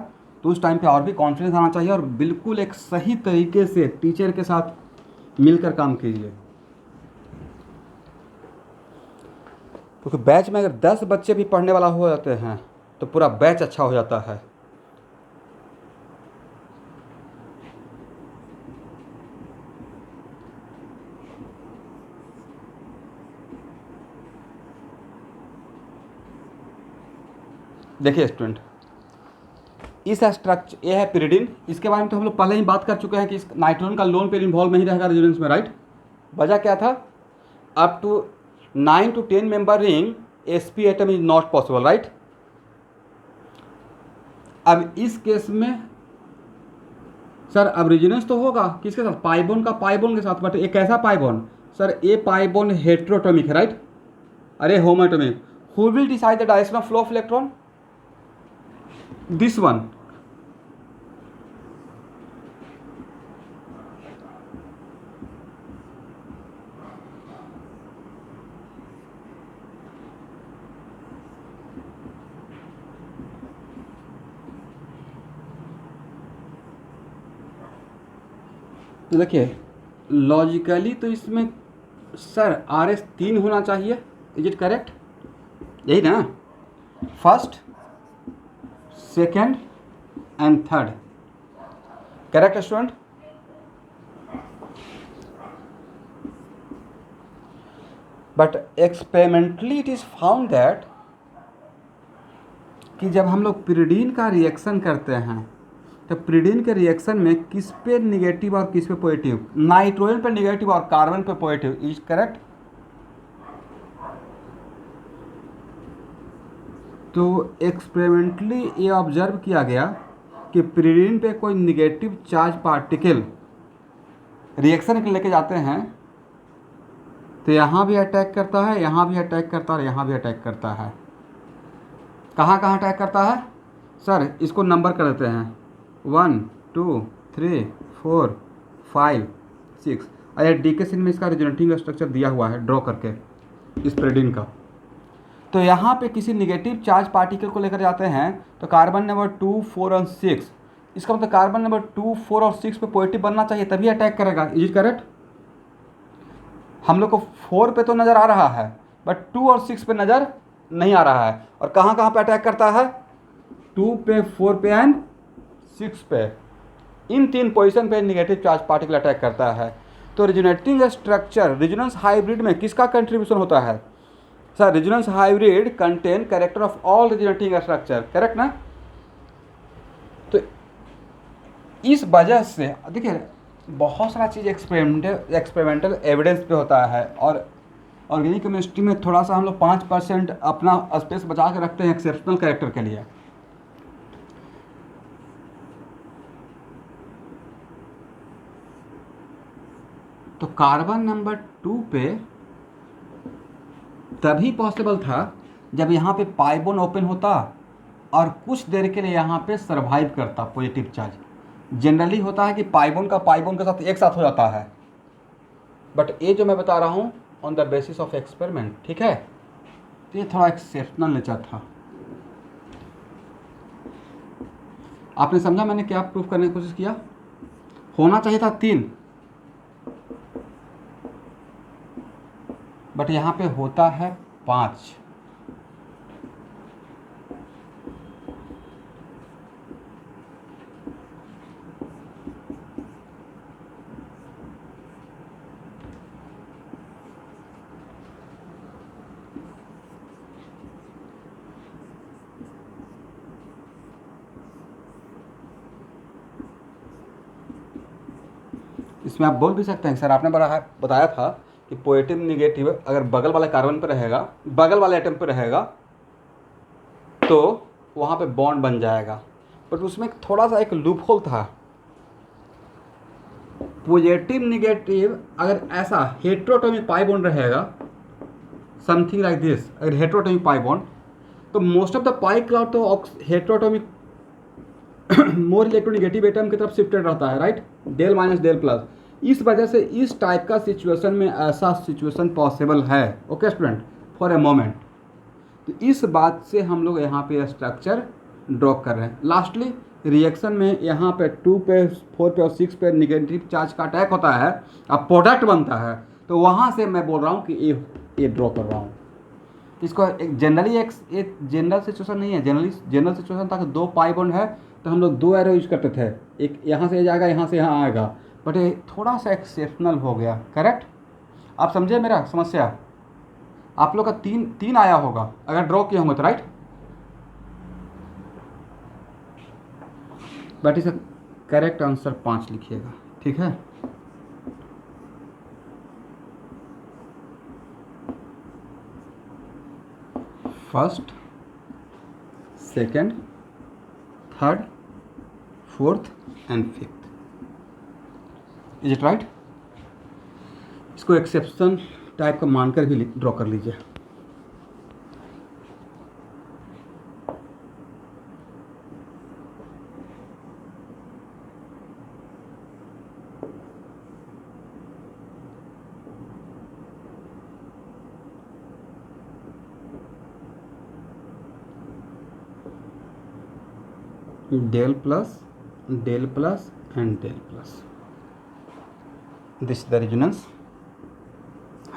Speaker 1: तो उस टाइम पे और भी कॉन्फिडेंस आना चाहिए, और बिल्कुल एक सही तरीके से टीचर के साथ मिलकर काम कीजिए। क्योंकि बैच में अगर 10 बच्चे भी पढ़ने वाला हो जाते हैं तो पूरा बैच अच्छा हो जाता है। देखिए स्टूडेंट, इस स्ट्रक्चर, ये है पिरिडिन, इसके बारे में तो हम लोग पहले ही बात कर चुके हैं कि इस नाइट्रोजन का लोन पेयर इन्वॉल्व नहीं रहेगा रेजोनेंस में, राइट। वजह क्या था, up to 9 to 10 member ring sp atom is not possible, right. अब इस केस में सर अब रेजोनेंस तो होगा किसके साथ, पाइबोन का पाइबोन के साथ, बट एक ऐसा पाइबोन, सर ए पाइबोन हेट्रोटोमिक है, राइट, अरे होमोटोमिक। Who will decide the direction of flow of electron? This one. तो देखिए लॉजिकली तो इसमें सर RS 3 होना चाहिए, इज इट करेक्ट? यही ना, first second and third, correct student? But experimentally it is found that कि जब हम लोग पिरिडीन का रिएक्शन करते हैं तो पिरिडीन के रिएक्शन में किस पे निगेटिव और किस पे पॉजिटिव, नाइट्रोजन पे निगेटिव और कार्बन पे पॉजिटिव, इज करेक्ट? तो एक्सपेरिमेंटली ये ऑब्जर्व किया गया कि पिरिडीन पे कोई निगेटिव चार्ज पार्टिकल रिएक्शन के लेके जाते हैं तो यहाँ भी अटैक करता है, यहाँ भी अटैक करता है और यहाँ भी अटैक करता है। कहाँ कहाँ अटैक करता है सर? इसको नंबर कर देते हैं 1 2 3 4 5 6। अरे डी के सीन में इसका रिजोनेटिंग स्ट्रक्चर दिया हुआ है ड्रॉ करके इस पिरिडीन का। तो यहाँ पे किसी निगेटिव चार्ज पार्टिकल को लेकर जाते हैं तो कार्बन नंबर 2 4 और 6, इसका मतलब कार्बन नंबर 2 4 और 6 पे पॉजिटिव बनना चाहिए तभी अटैक करेगा, इज इट करेक्ट? हम लोग को 4 पे तो नज़र आ रहा है बट 2 और 6 पे नज़र नहीं आ रहा है। और कहाँ कहाँ पे अटैक करता है? 2 पे 4 पे एंड 6 पे, इन 3 पोजीशन पे निगेटिव चार्ज पार्टिकल अटैक करता है। तो रिजोनेटिंग स्ट्रक्चर रेजोनेंस हाइब्रिड में किसका कंट्रीब्यूशन होता है sir? Resonance hybrid contain character of all resonating structure, correct ना? तो इस वजह से देखिए बहुत सारा चीज़ एक्सपेरिमेंटल एविडेंस पे होता है और ऑर्गेनिक केमिस्ट्री में थोड़ा सा हम लोग 5% अपना स्पेस बचा के रखते हैं एक्सेप्शनल कैरेक्टर के लिए। तो कार्बन नंबर 2 पे तभी पॉसिबल था जब यहाँ पे पाइबोन ओपन होता और कुछ देर के लिए यहाँ पे सरवाइव करता पॉजिटिव चार्ज। जनरली होता है कि पाइबोन के साथ एक साथ हो जाता है, बट ये जो मैं बता रहा हूँ on the basis of experiment, ठीक है? तो ये थोड़ा एक्सेप्शनल नेचर था। आपने समझा मैंने क्या प्रूफ करने की कोशिश किया? होना चाहिए था 3 बट यहाँ पे होता है 5। इसमें आप बोल भी सकते हैं सर आपने बताया था कि पॉजिटिव निगेटिव अगर बगल वाले कार्बन पर रहेगा, बगल वाले एटम पर रहेगा तो वहाँ पे बॉन्ड बन जाएगा, बट उसमें थोड़ा सा एक लूप होल था। पॉजिटिव निगेटिव अगर ऐसा हेट्रोटोमिक पाई बॉन्ड रहेगा समथिंग लाइक दिस, अगर हेट्रोटोमिक पाई बॉन्ड तो most of the pi cloud तो हेट्रोटोमिक मोर इलेक्ट्रोनेगेटिव एटम की तरफ शिफ्टेड रहता है, right? Del minus del plus. इस वजह से इस टाइप का सिचुएशन में ऐसा सिचुएशन पॉसिबल है, okay student, for a moment. तो इस बात से हम लोग यहाँ पे स्ट्रक्चर ड्रॉ कर रहे हैं। लास्टली रिएक्शन में यहाँ पे 2 पे 4 पे और 6 पे निगेटिव चार्ज का अटैक होता है, अब प्रोडक्ट बनता है, तो वहाँ से मैं बोल रहा हूँ कि ये ड्रॉ कर रहा हूँ। इसको एक जनरल सिचुएशन नहीं है। जनरल सिचुएशन था कि 2 पाई बॉन्ड है तो हम लोग 2 एरो यूज करते थे, एक यहाँ से जाएगा, यहाँ से यहाँ आएगा, बट ये थोड़ा सा एक्सेप्शनल हो गया, करेक्ट? आप समझे मेरा समस्या? आप लोग का 3 आया होगा अगर ड्रॉ किए होंगे तो, राइट? बट इसका करेक्ट आंसर 5 लिखिएगा, ठीक है? First, second, third, fourth and fifth, is it right? इसको एक्सेप्शन टाइप का मानकर भी ड्रॉ कर लीजिए। Del plus and del plus. This is the resonance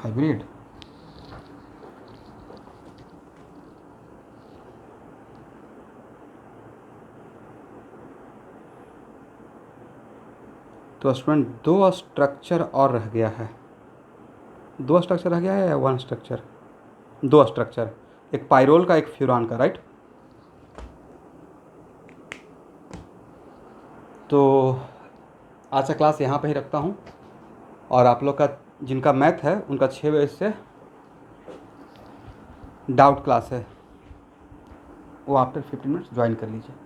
Speaker 1: hybrid. तो स्टूडेंट दो स्ट्रक्चर और रह गया है. दो स्ट्रक्चर रह गया है या वन स्ट्रक्चर? दो स्ट्रक्चर, एक पाइरोल का, एक फ्यूरान का, राइट. तो आज का क्लास यहाँ पे ही रखता हूँ, और आप लोग का जिनका मैथ है उनका 6 बजे से डाउट क्लास है, वो आफ्टर 15 मिनट्स ज्वाइन कर लीजिए.